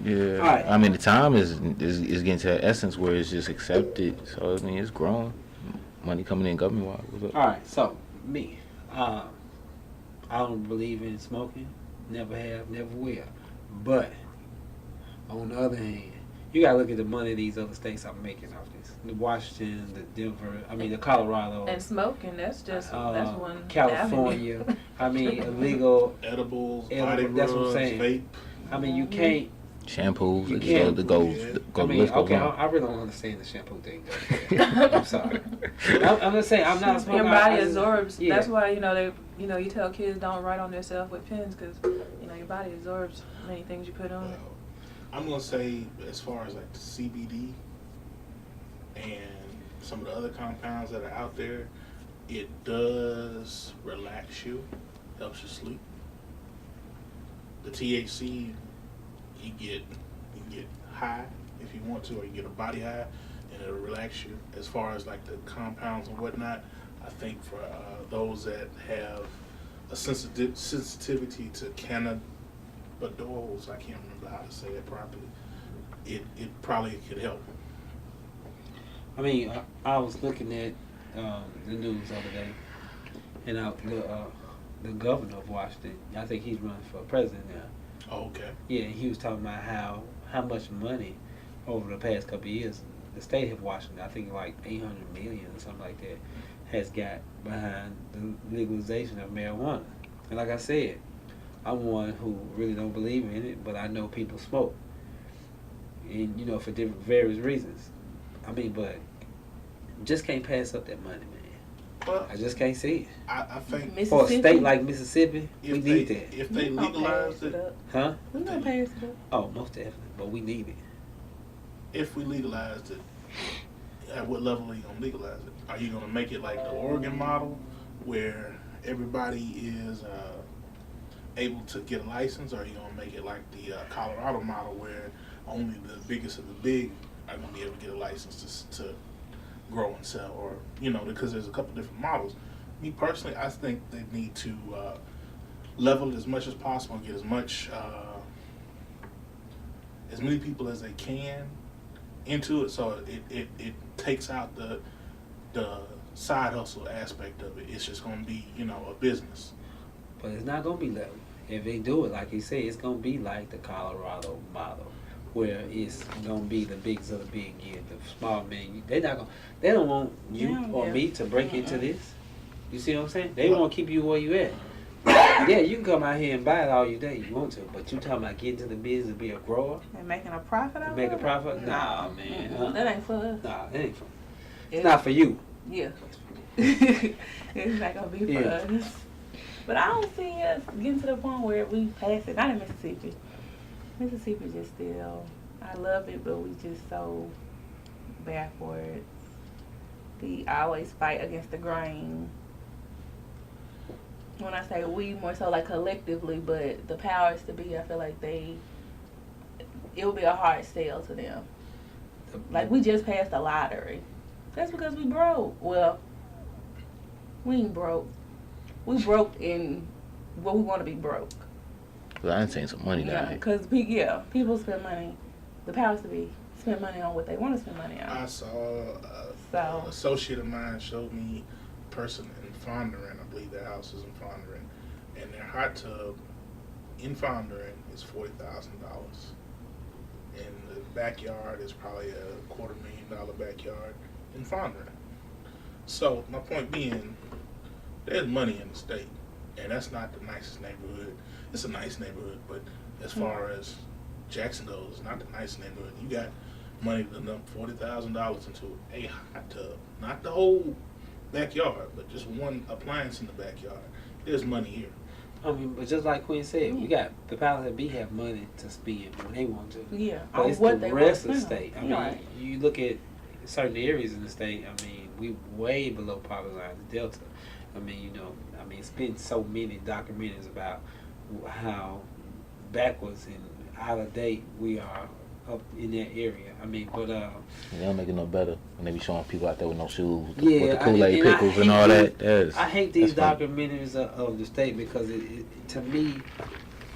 Yeah. Alright. I mean, the time is getting to that essence where it's just accepted. So I mean, it's growing. Money coming in government wise. What's up? All right, so me, I don't believe in smoking. Never have, never will. But on the other hand, you gotta look at the money these other states are making off this. The Washington, the Denver, the Colorado. And smoking, that's just, that's one California. avenue. I mean, illegal. Edibles, body That's what I'm rubs, saying. vape. I mean, you can't. Shampoos, You the can't- go I mean, list goes okay, on. I really don't understand the shampoo thing. Though. I'm sorry. I'm just saying, I'm not a smoker. Your body I just- absorbs. yeah. That's why you tell kids don't write on themselves with pens because your body absorbs many things you put on it. Well, I'm gonna say as far as like the CBD and some of the other compounds that are out there, it does relax you, helps you sleep. The THC, you get high if you want to, or you get a body high, and it'll relax you. As far as like the compounds and whatnot, I think for those that have a sensitivity to cannabidiol, I can't remember how to say it properly, it probably could help. I mean, I was looking at the news the other day, and the governor of Washington, I think he's running for president now. Oh, okay. Yeah, he was talking about how much money over the past couple of years the state of Washington, I think like 800 million or something like that, has got behind the legalization of marijuana. And like I said, I'm one who really don't believe in it, but I know people smoke, and for different various reasons. I mean, but just can't pass up that money, man. Well, I just can't see it. I think For a state like Mississippi, we if need they that. if they legalized it, Huh? We gonna pass it up. Oh, most definitely. But we need it. if we legalized it, at what level are you gonna legalize it? Are you gonna make it like the Oregon model, where everybody is able to get a license, or are you gonna make it like the Colorado model, where only the biggest of the big are gonna be able to get a license to grow and sell, or because there's a couple different models. Me personally, I think they need to level it as much as possible and get as many people as they can into it, so it takes out the side hustle aspect of it. It's just going to be a business. But it's not gonna be level. If they do it, like you say, it's gonna be like the Colorado model, where it's gonna be the bigs of the big, the small men. They don't want you or me to break into this. You see what I'm saying? They want to keep you where you at. Yeah, you can come out here and buy it all you day you want to, but you talking about getting to the business and be a grower, And making a profit out of it? make a profit? Nah, man. That ain't for us. Nah, it ain't for. It's not for you. Yeah. It's not gonna be for us. But I don't see us getting to the point where we pass it. Not in Mississippi. Mississippi just still, I love it, but we just so backwards. We always fight against the grain. When I say we, more so like collectively, but the powers to be, I feel like it will be a hard sell to them. Like, we just passed the lottery. That's because we broke. Well, we ain't broke. We broke in what we want to be broke. Cause I ain't seen some money down here. Because, people spend money. The powers to be spend money on what they want to spend money on. I saw an associate of mine showed me a person in Fondren. I believe their house is in Fondren, and their hot tub in Fondren is $40,000. And the backyard is probably a $250,000 backyard in Fondren. So my point being, there's money in the state, and that's not the nicest neighborhood. It's a nice neighborhood, but as far as Jackson goes, it's not the nicest neighborhood. You got money to dump $40,000 into a hot tub, not the whole backyard, but just one appliance in the backyard. There's money here. I mean, but just like Quinn said, we got the powers that be have money to spend when they want to. Yeah, But on it's what the they rest of want the to state. I spend mean, on. Right. you look at certain areas in the state. I mean, we way below poverty line, the Delta. I mean, it's been so many documentaries about how backwards and out of date we are up in that area. I mean, but They don't make it no better when they be showing people out there with no shoes, with yeah, the Kool-Aid I pickles and all that. I hate these that's funny. documentaries of the state because it to me,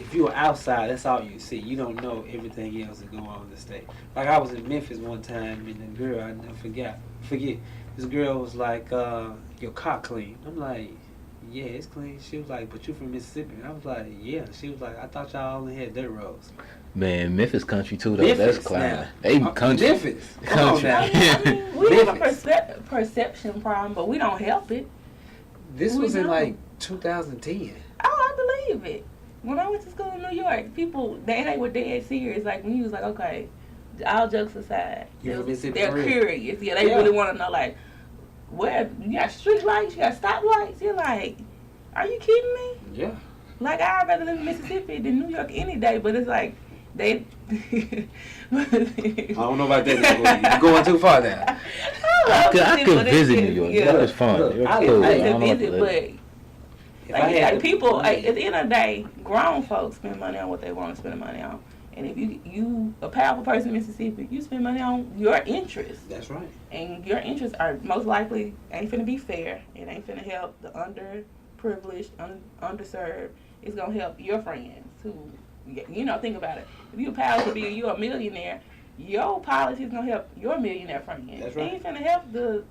if you were outside, that's all you see. You don't know everything else that go on in the state. Like, I was in Memphis one time, and the girl, I never forget. This girl was like, "Your car clean." I'm like, "Yeah, it's clean." She was like, "But you from Mississippi?" And I was like, "Yeah." She was like, "I thought y'all only had dirt roads." Man, Memphis country too though. Memphis, That's climbing. now. They country. Memphis. Come on Country. now. I mean, we have a Memphis. perception problem, but we don't help it. This We was in don't. like 2010. Oh, I believe it. When I went to school in New York, people they were dead serious. Like when you was like, okay, all jokes aside, You from Mississippi they're for real? curious. Yeah, they Yeah. really want to know. Like, where you got street lights, you got stop lights. You're like, are you kidding me? Yeah. Like I'd rather live in Mississippi than New York any day. But it's like they. I don't know about that. You're going too far now. I could visit New York. That was fun. Look, It was I- cool. I I don't know could what visit, to but live. If I had like the people, money- like, at the end of the day, grown folks spend money on what they want to spend money on. And if you a powerful person in Mississippi, you spend money on your interests. That's right. And your interests are most likely ain't finna be fair. It ain't finna help the underprivileged, underserved. It's gonna help your friends who, think about it. If you powerful, you're a millionaire, your policy is gonna help your millionaire friend. That's It right. ain't finna help the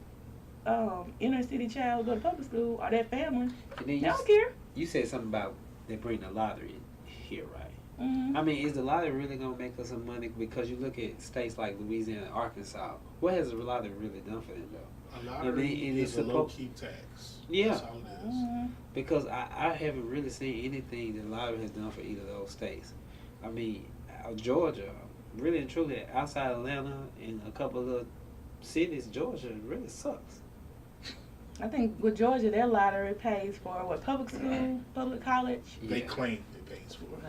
inner city child who go to public school or that family. And then They you, don't care. you said something about they bring the lottery here, right? Mm-hmm. I mean, is the lottery really gonna make us some money? Because you look at states like Louisiana, and Arkansas. What has the lottery really done for them, though? A lottery and it's is a supposed- low-key tax. Yeah. That's all it is. Mm-hmm. Because I haven't really seen anything that the lottery has done for either of those states. I mean, Georgia, really and truly, outside Atlanta and a couple of little cities, Georgia really sucks. I think with Georgia, their lottery pays for what, public school, public college. They Yeah. claim it pays for it.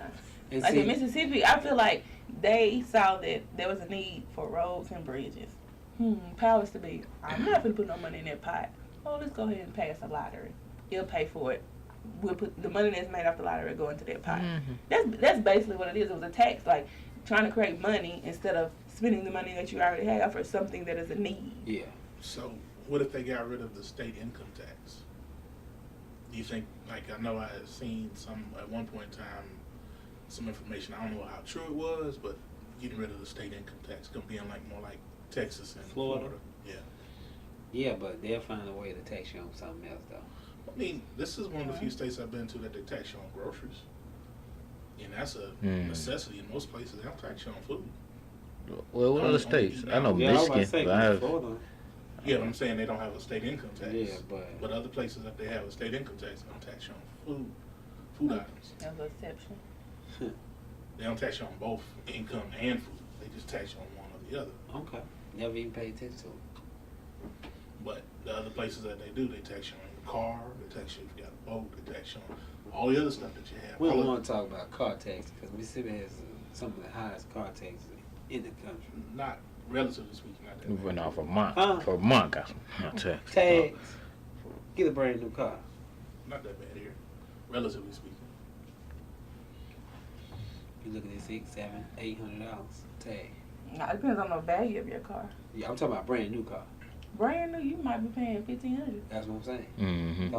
And Like see, in Mississippi, I feel like they saw that there was a need for roads and bridges. Powers to be. I'm not gonna put no money in that pot. Oh, let's go ahead and pass a lottery. You'll pay for it. We'll put the money that's made off the lottery go into that pot. That's basically what it is. It was a tax, like trying to create money instead of spending the money that you already have for something that is a need. yeah. So, what if they got rid of the state income tax? Do you think, like, I know I had seen some, at one point in time, some information, I don't know how true it was, but getting rid of the state income tax, gonna be in like more like Texas and Florida? Yeah. Yeah, but they'll find a way to tax you on something else, though. I mean, this is one of the few states I've been to that they tax you on groceries. And that's a necessity in most places. They don't tax you on food. Well, what other states? I know Yeah, I was about to Michigan, say, but I have. Florida. Yeah, but I'm saying they don't have a state income tax. Yeah, but But other places that they have a state income tax, they don't tax you on food items. That's an exception. They don't tax you on both income and food. They just tax you on one or the other. okay, never even paid attention to it. But the other places that they do, they tax you on your car, they tax you if you got a boat, they tax you on all the other stuff that you have. We All don't of- want to talk about car tax because Mississippi has some of the highest car taxes in the country. Not relatively speaking, not that We bad. went off a month. Huh? For a month, got some tax. Tax. Get a brand new car. Not that bad here, relatively speaking. You're looking at $600, $700, $800 tag. Now, it depends on the value of your car. Yeah, I'm talking about brand new car. Brand new, you might be paying $1,500. That's what I'm saying. Mm-hmm.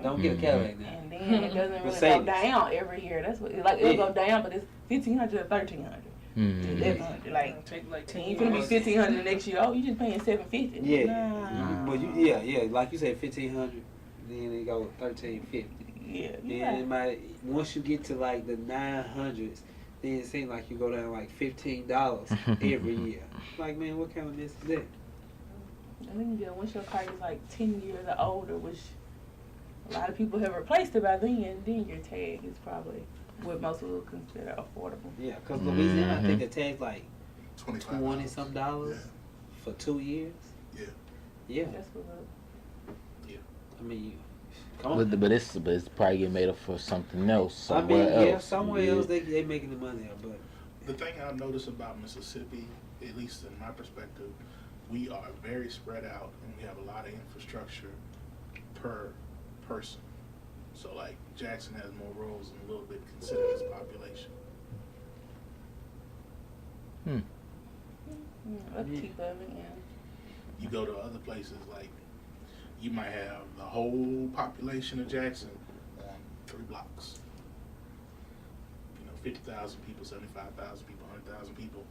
Don't get a Cadillac now. And then it doesn't really go Mercedes. down every year. That's what it'll Yeah. go down, but it's $1,500 or $1,300. Mm-hmm. $1,100. Like It'll take like you 10 ain't gonna be years. $1,500 next year. Oh, you just paying $750. Yeah. Nah. But yeah, like you said, 1,500. Then it go 1,350. Yeah. You Then it might once you get to like the 900s, then it seems like you go down like $15 every year. Like man, what kind of mess is that? And then you get once your car is like 10 years or older, which a lot of people have replaced it by then your tag is probably what most people consider affordable. Yeah, because Louisiana, I think the tag's like $25. $20-some dollars for 2 years. Yeah. Yeah, That's what I mean, come on. But it's probably getting made up for something else I somewhere mean, yeah, else. somewhere Yeah. else they making the money up, but The thing I've noticed about Mississippi, at least in my perspective, we are very spread out and we have a lot of infrastructure per person. So like Jackson has more roads than a little bit considered his population. upkeep of it. Yeah. You go to other places like you might have the whole population of Jackson on 3 blocks. 50,000 people, 75,000 people, 100,000 people,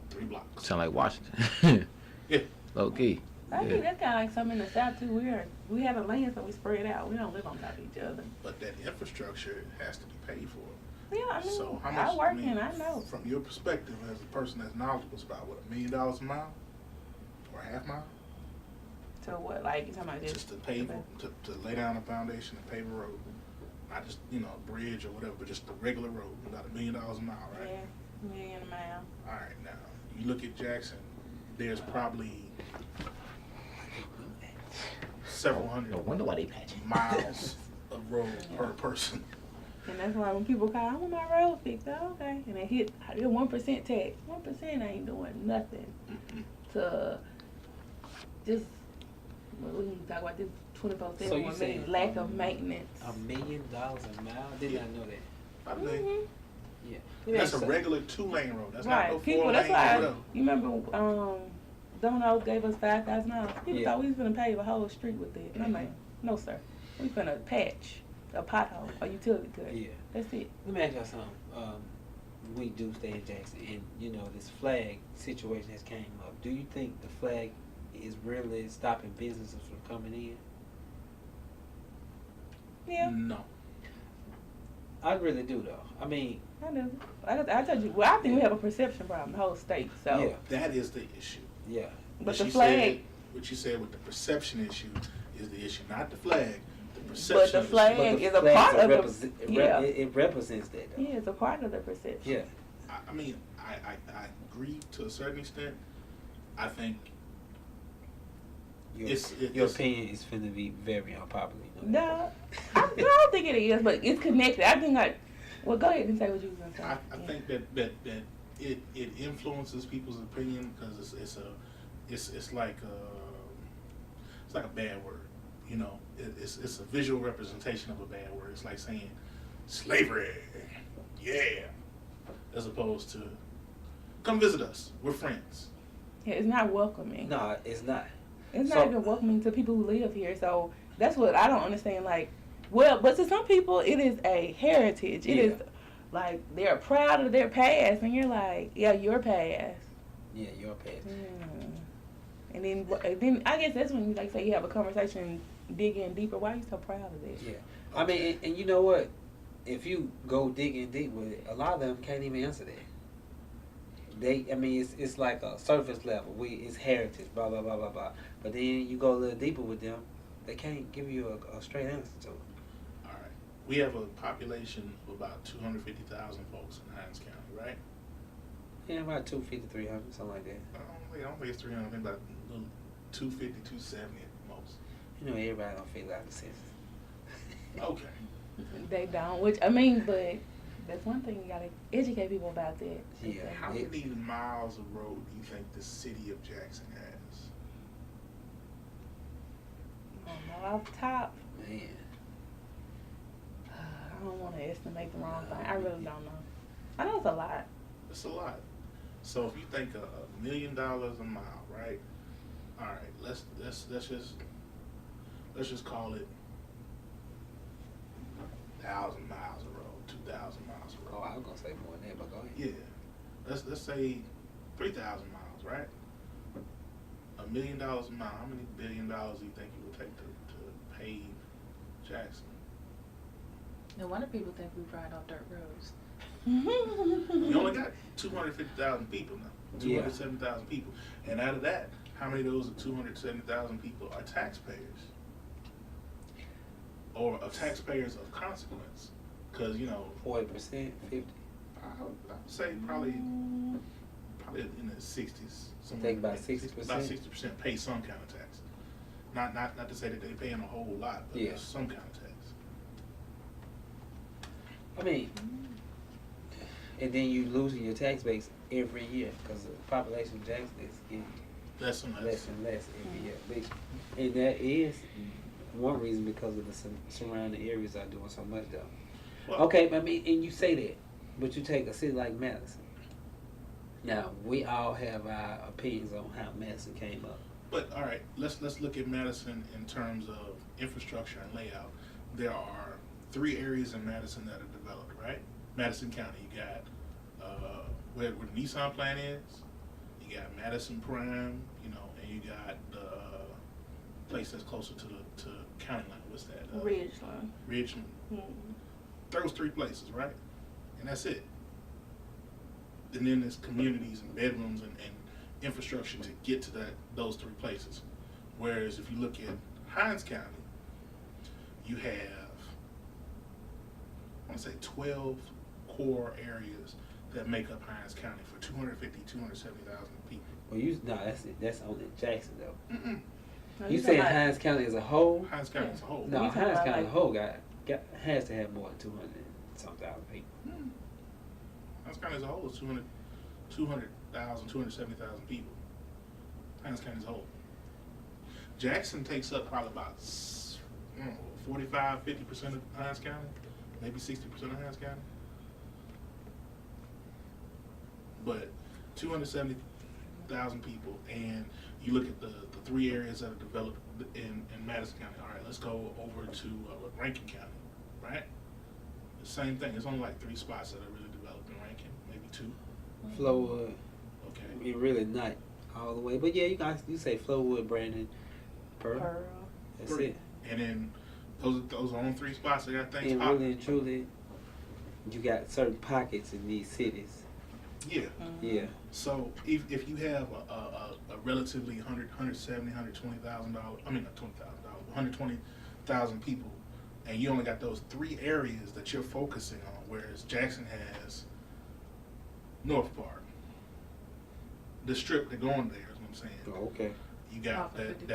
3 blocks. Sound like Washington. Yeah. Low key. I Yeah. think that's kind of like some in the South too. We have a land, so we spread out. We don't live on top of each other. But that infrastructure has to be paid for. Yeah, I mean, So how I much? work and I know. From your perspective, as a person that's knowledgeable, it's about what, $1 million a mile or a half mile? So what? Like you talking about Just to pave, to lay down a foundation and pave a road, not just a bridge or whatever, but just a regular road. About $1 million a mile, right? Yeah, $1 million a mile. All right, now you look at Jackson. There's probably several hundred No wonder why they patching. miles of road per person. And that's why when people call, I want my road fixed. Oh, okay. And they hit the 1% tax. 1% ain't doing nothing to just, well, we can talk about this 24/7. So you say lack of maintenance. $1 million a mile? Did not know that. I think Yeah. that's a regular 2-lane road. That's not no Right. People, 4-lane that's or why, whatever. you remember, Domino's gave us $5,000. People Yeah. thought we was going to pave a whole street with it. And I'm like, no, sir. We finna patch a pothole, a utility cut. Yeah. That's it. Let me ask y'all something. We do stay in Jackson, and this flag situation has came up. Do you think the flag is really stopping businesses from coming in? Yeah, No. I really do, though. I mean, I do. I told you, well, I think we have a perception problem, the whole state. So, yeah, That is the issue. yeah, but What the flag, said, what you said with the perception issue is the issue, not the flag. The perception. but the of flag But the is a flag part of represent- the, yeah. It represents that, though. Yeah, it's a part of the perception. Yeah. I mean, I agree to a certain extent. I think Your, It's- your it's- opinion is finna be very unpopular. You know that? No, I don't think it is, but it's connected. I think well, go ahead and say what you was gonna say. I think that it influences people's opinion because it's like a bad word, It's a visual representation of a bad word. It's like saying slavery, yeah, as opposed to come visit us. We're friends. Yeah, it's not welcoming. No, it's not. It's So- not even welcoming to people who live here. So that's what I don't understand. Like, well, but to some people, it is a heritage. It is like they're proud of their past, and you're like, yeah, your past. Yeah, your opinion. And then I guess that's when you like say you have a conversation, dig in deeper. Why are you so proud of this? Yeah. I mean, and you know what? If you go digging deep with it, a lot of them can't even answer that. It's like a surface level. It's heritage, blah, blah, blah, blah, blah. But then you go a little deeper with them, they can't give you a straight answer to it. All right. We have a population of about 250,000 folks in Hines County, right? Yeah, about 250, 300, something like that. I don't think it's 300. I think about 250, 270 at most. You know, everybody don't feel like the census. Okay. They don't. Which I mean, but that's one thing you gotta educate people about that. Yeah. How many miles of road do you think the city of Jackson has? I don't know off the top. Man. I don't want to estimate the wrong thing. I really don't know. I know it's a lot. It's a lot. So if you think $1 million a mile, right? All right, let's just call it 1,000 miles of road, 2,000 miles of Oh, road. I was going to say more than that, but go ahead. Yeah, let's say 3,000 miles, right? $1 million a mile. How many $1 billion do you think it would take to pave Jackson? No wonder people think we ride on dirt roads. You only got 250,000 people now. Yeah. 270,000 people. And out of that, how many of those 270,000 people are taxpayers? Or are taxpayers of consequence? Because, 40%, 50%. I would say probably in the 60s. Think about 60%? About 60% pay some kind of tax. Not to say that they're paying a whole lot, but Yeah. there's some kind of tax. I mean, and then you losing your tax base every year because the population of Jackson is getting Less and less. less and less every year. And that is one reason because of the surrounding areas are doing so much though. Well, Okay, and you say that, but you take a city like Madison. Now, we all have our opinions on how Madison came up. But all right, let's look at Madison in terms of infrastructure and layout. There are 3 areas in Madison that are developed, right? Madison County, you got where the Nissan plant is. You got Madison Prime, and you got the place that's closer to the county line. What's that? Ridgeline. Richmond. Mm-hmm. Those 3 places, right? and that's it. And then there's communities and bedrooms and infrastructure to get to those three places. Whereas if you look at Hinds County, you have, I want to say 12 core areas that make up Hinds County for 270,000 people. Well, that's only Jackson though. Mm-mm. No, You saying Hinds County as a whole? Hinds County as a whole. No, You talking Hinds about, County as like- a whole has to have more than 200 some thousand people. Hinds County as a whole is 270,000 people. Hinds County as a whole. Jackson takes up probably about 45-50% of Hinds County, maybe 60% of Hinds County. But 270,000 people, and you look at the three areas that are developed in Madison County. All right, let's go over to Rankin County, right? The same thing. There's only like 3 spots that are really developed in Rankin, maybe 2. Flowood. Okay. I mean, really not all the way, but yeah, you say Flowood, Brandon, Pearl. That's 3. it. And then those are only 3 spots that got things And popping. really and truly, you got certain pockets in these cities. Yeah. Yeah. So if you have a relatively $120,000, I mean not $20,000, 120,000 people, and you only got those 3 areas that you're focusing on, whereas Jackson has North Park, the strip that go on there is what I'm saying. Oh, okay. You got Off of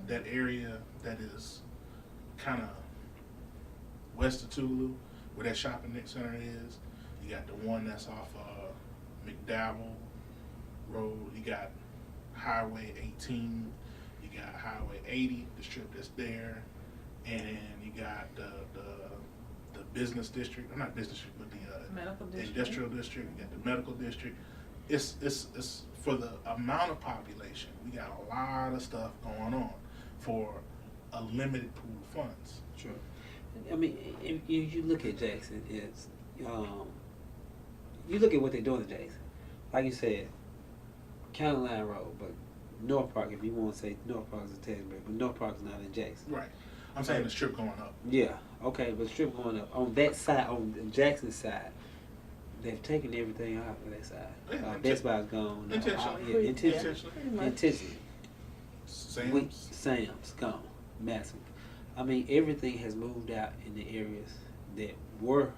that area that is kind of west of Tulu, where that shopping center is. You got the one that's off McDowell Road. You got Highway 18. You got Highway 80, the strip that's there, and you got the business district. Or not business district, but the Medical district. industrial district. You got the medical district. It's for the amount of population. We got a lot of stuff going on for a limited pool of funds. Sure. I mean, if you look at Jackson, it's you look at what they're doing in Jackson. Like you said, County Line Road, but North Park, if you want to say North Park is a tax break, but North Park is not in Jackson. Right. I'm saying the strip going up. Yeah, okay, but strip going up on that side, on the Jackson side, they've taken everything out of that side. Yeah, Best Buy's gone. intentionally. Yeah, intentionally. Intentionally. Pretty much. Intentionally. Sam's. Sam's gone, massive. I mean, everything has moved out in the areas that were,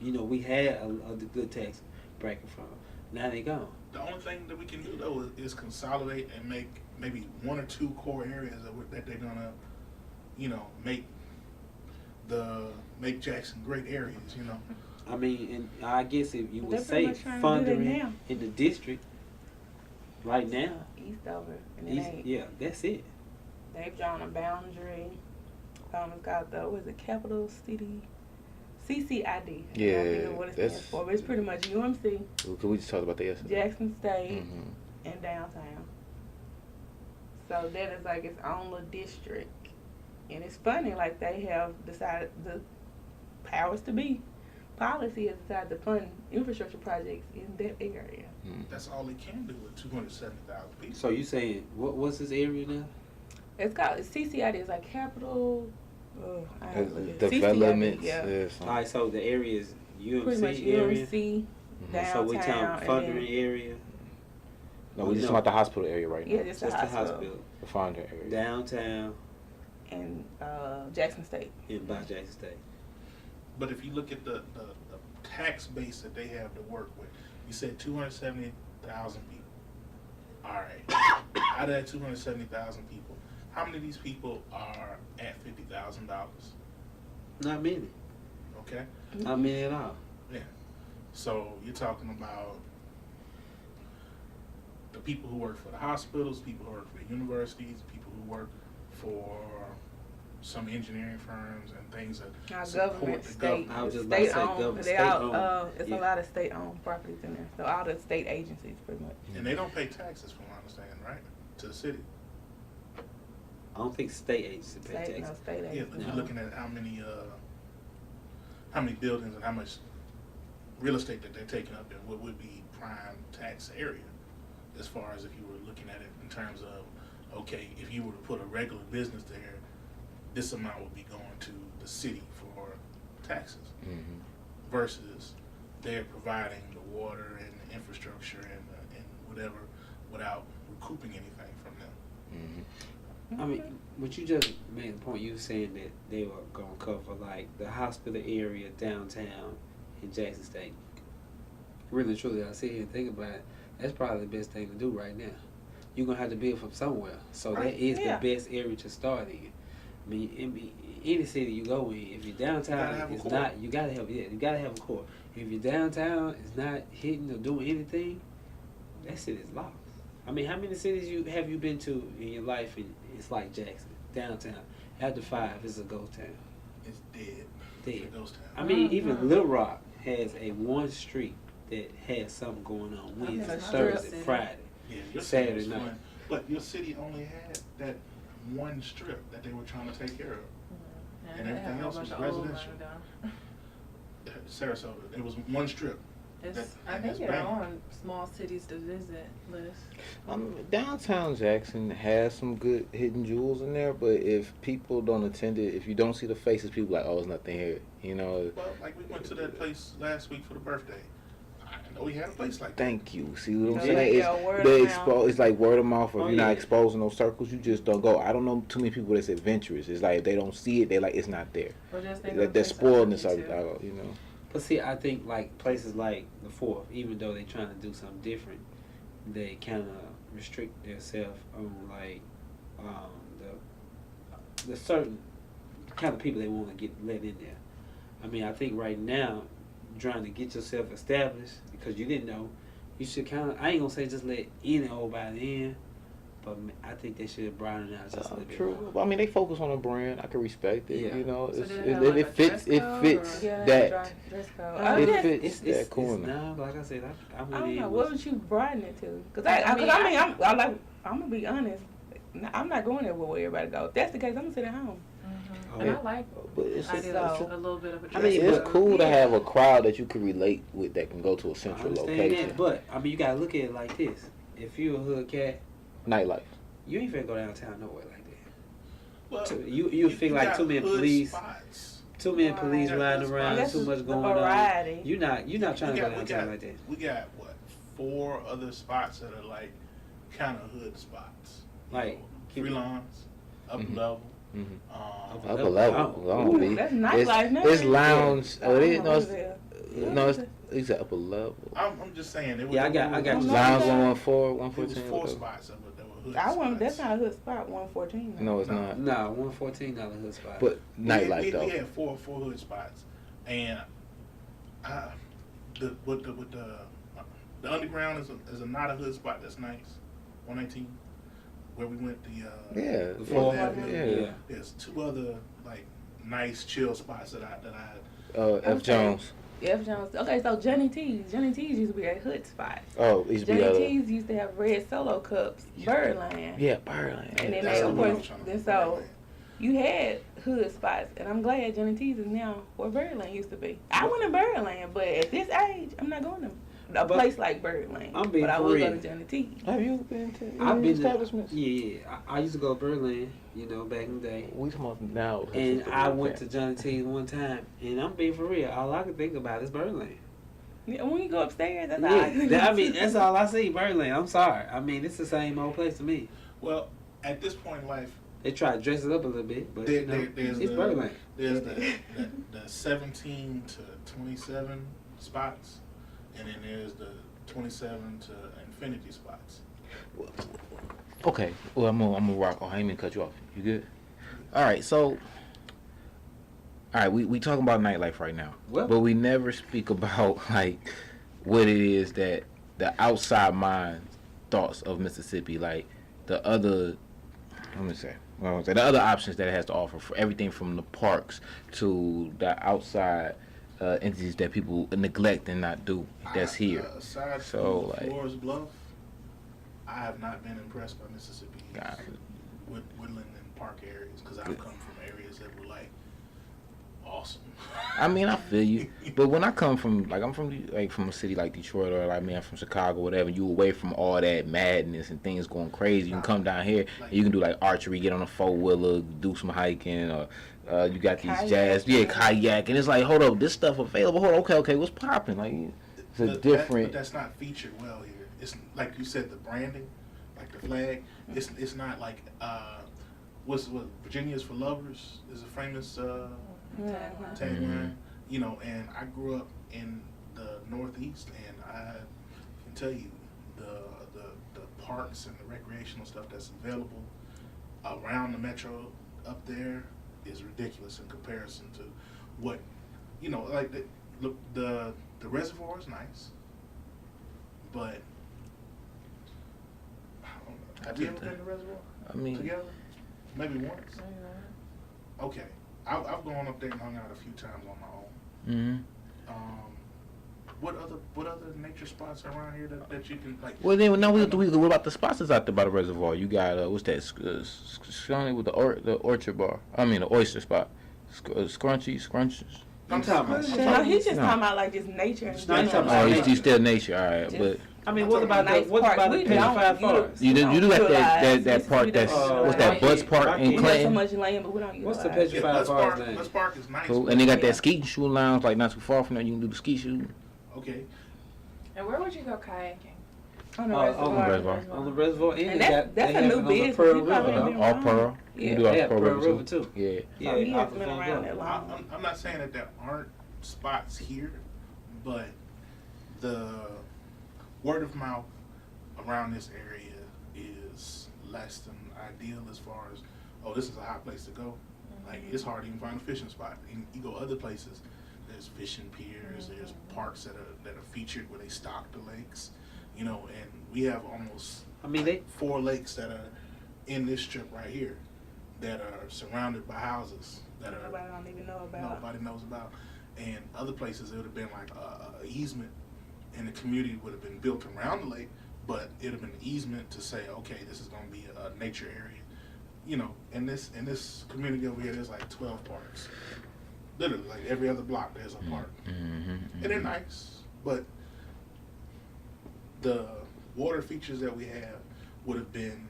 we had a good tax bracket from. Now they gone. The only thing that we can do though is consolidate and make maybe 1 or 2 core areas that they're gonna, make Jackson great areas. I mean, and I guess if you would They're pretty say much trying to do that funding now. in the district, right now, Eastover, and then yeah, that's it. they've drawn a boundary. It's called what is it, Capital City, CCID. I don't Yeah, know what it stands that's- for, but it's pretty much UMC, Cause we just talked about that yesterday. Jackson State, Mhm. and downtown. So that is like its own little district. And it's funny, like they have decided the powers to be policy has decided to fund infrastructure projects in that area. That's all they can do with 270,000 people. So you saying what's this area now? It's called CCID. It's like Capital. I have to look at it. Developments. CCID, yeah. Yeah, something. All right, so the area is Pretty much UMC area. UMC, downtown, So we talking and funding then, area. No, we just about the hospital area right now. yeah, just the Just the hospital. hospital. The Fonda area. Downtown And Jackson State. in by Jackson State. But if you look at the tax base that they have to work with, you said 270,000 people. All right. Out of that 270,000 people, how many of these people are at $50,000? Not many. Okay. Not many at all. Yeah. So you're talking about the people who work for the hospitals, people who work for the universities, people who work for some engineering firms and things that Our support government, the state, government. I was just about to say state-owned. government, They all, state-owned. it's Yeah. a lot of state-owned properties in there. So all the state agencies, pretty much. And they don't pay taxes, from my understanding, right? To the city. I don't think state agencies pay State, no, taxes. state Yeah, agencies. but No. you're looking at how many buildings and how much real estate that they're taking up in what would be prime tax area, as far as if you were looking at it in terms of, okay, if you were to put a regular business there, this amount would be going to the city for taxes. Mhm. versus they're providing the water and the infrastructure and whatever without recouping anything from them. Mm-hmm. I mean, but you just made the point. You were saying that they were gonna cover like the hospital area downtown in Jackson State. Really, truly, I sit here and think about it. That's probably the best thing to do right now. You're gonna have to build from somewhere, so that is the best area to start in. I mean, any city you go in, if your downtown is not, you gotta have a core. If your downtown is not hitting or doing anything, that city is lost. I mean, how many cities have you been to in your life and it's like Jackson, downtown? After 5, it's a ghost town. It's dead. Dead. It's a ghost town. I mean, even Little Rock has a one street that has something going on Wednesday, Thursday, Friday, your Saturday night. Fun. But your city only had that one strip that they were trying to take care of. Mm-hmm. And everything else was residential. Sarasota, it was one strip. I think there are small cities to visit, Liz. Downtown Jackson has some good hidden jewels in there, but if people don't attend it, if you don't see the faces, people like, oh, there's nothing here. You know. Well, like we went to that place last week for the birthday. I know we had a place like that. Thank you. See what I'm Yeah, saying? It's like word of mouth. If you're not yeah. exposing those circles, you just don't go. I don't know too many people that's adventurous. It's like if they don't see it, they like it's not there. Or just They're spoiledness of it, you know. But see, I think like places like the Fourth, even though they're trying to do something different, they kind of restrict themselves on like the certain kind of people they want to get let in there. I mean, I think right now, trying to get yourself established because you didn't know, you should kind of. I ain't gonna say just let any old body in, but I think they should broaden it out just a little bit. True. Well, I mean, they focus on a brand. I can respect it. Yeah. You know, So it fits. It fits that. It fits that corner. Nah, like I said, I went I don't in. know. with- What would you broaden it to? Because I'm gonna be honest. I'm not going there where everybody go. If that's the case, I'm gonna sit at home. Mm-hmm. Oh, And yeah. I like But it's I just, did a little bit of a I mean, dress it's code. cool to Yeah. have a crowd that you can relate with that can go to a I central understand location. that, but I mean, you gotta look at it like this: if you're a hood cat, Nightlife. you ain't finna go downtown nowhere like that. Well, So you feel like got too many hood police, spots. too many Right. police Yeah, riding that's around, That's too just much the going on. variety. You're not trying to go we downtown like that. We got what 4 other spots that are like kind of hood spots. You Like, know, keep- freelance, up Mhm. level. Upper Level. level. Oh. Don't be. That's nightlife now. It's lounge. I Oh, don't it, know no, what it's, it no, it's at upper level. I'm just saying. It was, Yeah, I got it was, you. Lounge Okay. 114, It was 114. 4 whatever. spots that were hood I spots. want. That's not a hood spot. 114. No, it's No. not. Nah, 114 not a hood spot. But nightlife we though. had four hood spots, and with the underground is a not a hood spot. That's nice. 119, where we went Yeah, The Fourth yeah, Avenue. yeah. There's 2 other like nice chill spots that I F. Okay. Jones. F. Jones. Okay, so Johnny T's. Johnny T's used to be a hood spot. Oh, it used to be Johnny T's used to have red Solo cups, Birdland. Yeah, Birdland. And then That's they, the of one I was course, trying to then remember. so you had hood spots, and I'm glad Johnny T's is now where Birdland used to be. I went to Birdland, but at this age, I'm not going to a place like Birdland. I'm being but I for will real. go to Johnny T's. Have you been to I've any been to, establishments? yeah, I used to go to Berlin, back in the day. We talking about now. And I went to Johnny T's one time, and I'm being for real. All I can think about is Berlin. Yeah, when you go upstairs, that's all I can Yeah, I mean that's all I see. Berlin. I'm sorry. I mean it's the same old place to me. Well, at this point in life, They try to dress it up a little bit, but there's it's Berlin. There's the 17 to 27 spots, and then there's the 27 to infinity spots. Okay. Well, I'm gonna rock. Oh, I ain't mean to cut you off. You good? All right. So, all right. We talking about nightlife right now, Well- but we never speak about like what it is that the outside mind thoughts of Mississippi, like the other. The other options that it has to offer for everything from the parks to the outside entities that people neglect and not do. That's here. Aside So, from like- Forest Bluff, I have not been impressed by Mississippi's God. woodland and park areas because I've come from areas that were like awesome. I mean, I feel you, but when I come from, like, I'm from a city like Detroit, or like, I'm from Chicago, whatever. You away from all that madness and things going crazy. You can come down here and you can do like archery, get on a 4-wheeler, do some hiking, or you got these kayak, and it's like, hold up, this stuff available. Hold on, okay, what's popping? Like, it's a different. But that's not featured well here. It's like you said, the branding, like the flag. It's not like what Virginia's for Lovers is a famous tagline. You know, and I grew up in the Northeast, and I can tell you the parks and the recreational stuff that's available around the metro up there is ridiculous in comparison to what, you know, like the reservoir is nice, but I don't know. Have you ever been to the reservoir? I mean, together? Maybe once. Okay, I've gone up there and hung out a few times on my own. What other nature spots around here that you can like? Well, then now what about the spots that's out there by the reservoir? You got what's that? Shawnee with the orchard bar. I mean the oyster spot. Scrunchies. I'm talking about. No, he's just talking about like just nature. And Oh, he's still nature, all right. But I mean, what about the Petrified Forest? you do got that part that's what's that Butts Park in We have so Clinton? much land, but we don't What's the utilize. Petrified Forest name? Butts Park is nice. Cool. And they got that ski shooting lounge like not too far from there. You can do the ski shooting. Okay. And where would you go kayaking? On the reservoir. On the reservoir, And that's a new business. Pearl You probably River. been All around. Pearl. You can do Yeah, all Pearl Pearl River too. Yeah. Oh, he off hasn't of been around that River. long. I'm not saying that there aren't spots here, but the word of mouth around this area is less than ideal as far as, oh, this is a hot place to go. Like, it's hard to even find a fishing spot. And you go other places, there's fishing piers, there's parks that are featured where they stock the lakes, you know, and we have almost 4 lakes that are in this strip right here that are surrounded by houses that Nobody don't even know about. nobody knows about. And other places, it would have been like a easement, and the community would have been built around the lake, but it would have been an easement to say, okay, this is going to be a nature area. You know, in this community over here, there's like 12 parks. Literally, like every other block, there's a park. And they're nice, but the water features that we have would have been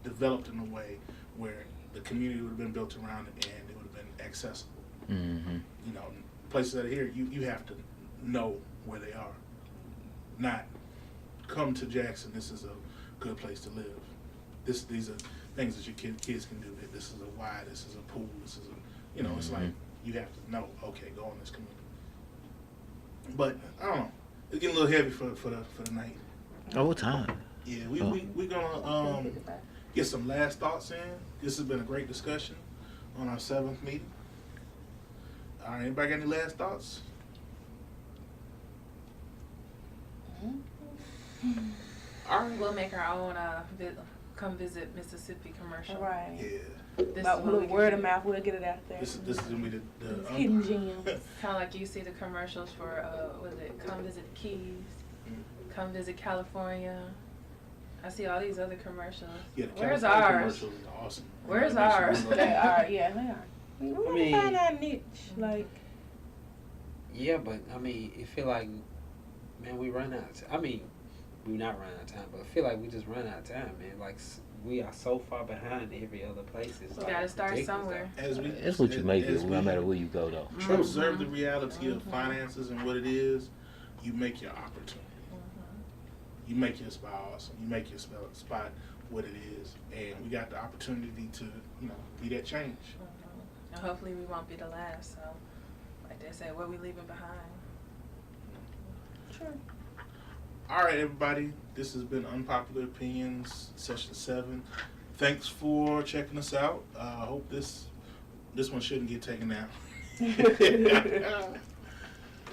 developed in a way where the community would have been built around it and it would have been accessible. You know, places that are here, you have to know where they are. Not come to Jackson, this is a good place to live. These are things that your kids can do. This is a Y, this is a pool, this is a, you know, it's like you have to know, okay, go in this community. But I don't know. It's getting a little heavy for the night. Oh, what time? Yeah, we're gonna get some last thoughts in. This has been a great discussion on our 7th meeting. All right, anybody got any last thoughts? All right, we'll make our own come visit Mississippi commercial. Right. Yeah. This About is what we can word do. of mouth, we'll get it out there. This is gonna be the Hidden gems. Kind of like you see the commercials for what is it? Come visit the Keys. Come visit California. I see all these other commercials. Yeah, the Where's California ours? commercials are awesome. Where's It makes you ours? look They like- are, yeah, they are. We want to find our niche, like. Yeah, but I mean, it feel like, man, we run out of time. I mean, we not run out of time, but I feel like we just run out of time, man. Like, we are so far behind every other place. It's We like gotta start ridiculous, somewhere. That's what you make it, no matter we where you go, though. observe the reality of finances and what it is, you make your opportunity. You make your spot awesome. You make your spot what it is, and we got the opportunity to, you know, be that change. And hopefully we won't be the last. So, like they say, what we leaving behind. Sure. All right, everybody. This has been Unpopular Opinions, Session 7. Thanks for checking us out. I hope this one shouldn't get taken down.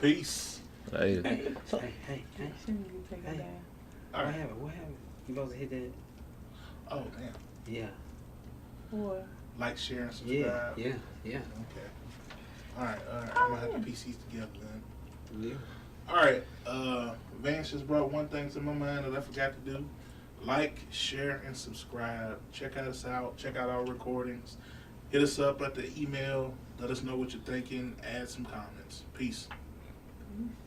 Peace. Hey. Hey. Shouldn't you take it Hey. down? All What right. happened? What happened? You supposed to hit that? Oh, damn. Yeah. What? Like, share, and subscribe. Yeah. Okay. All right. I'm going to have the PCs together then. Yeah. All right. Vance just brought one thing to my mind that I forgot to do. Like, share, and subscribe. Check us out. Check out our recordings. Hit us up at the email. Let us know what you're thinking. Add some comments. Peace.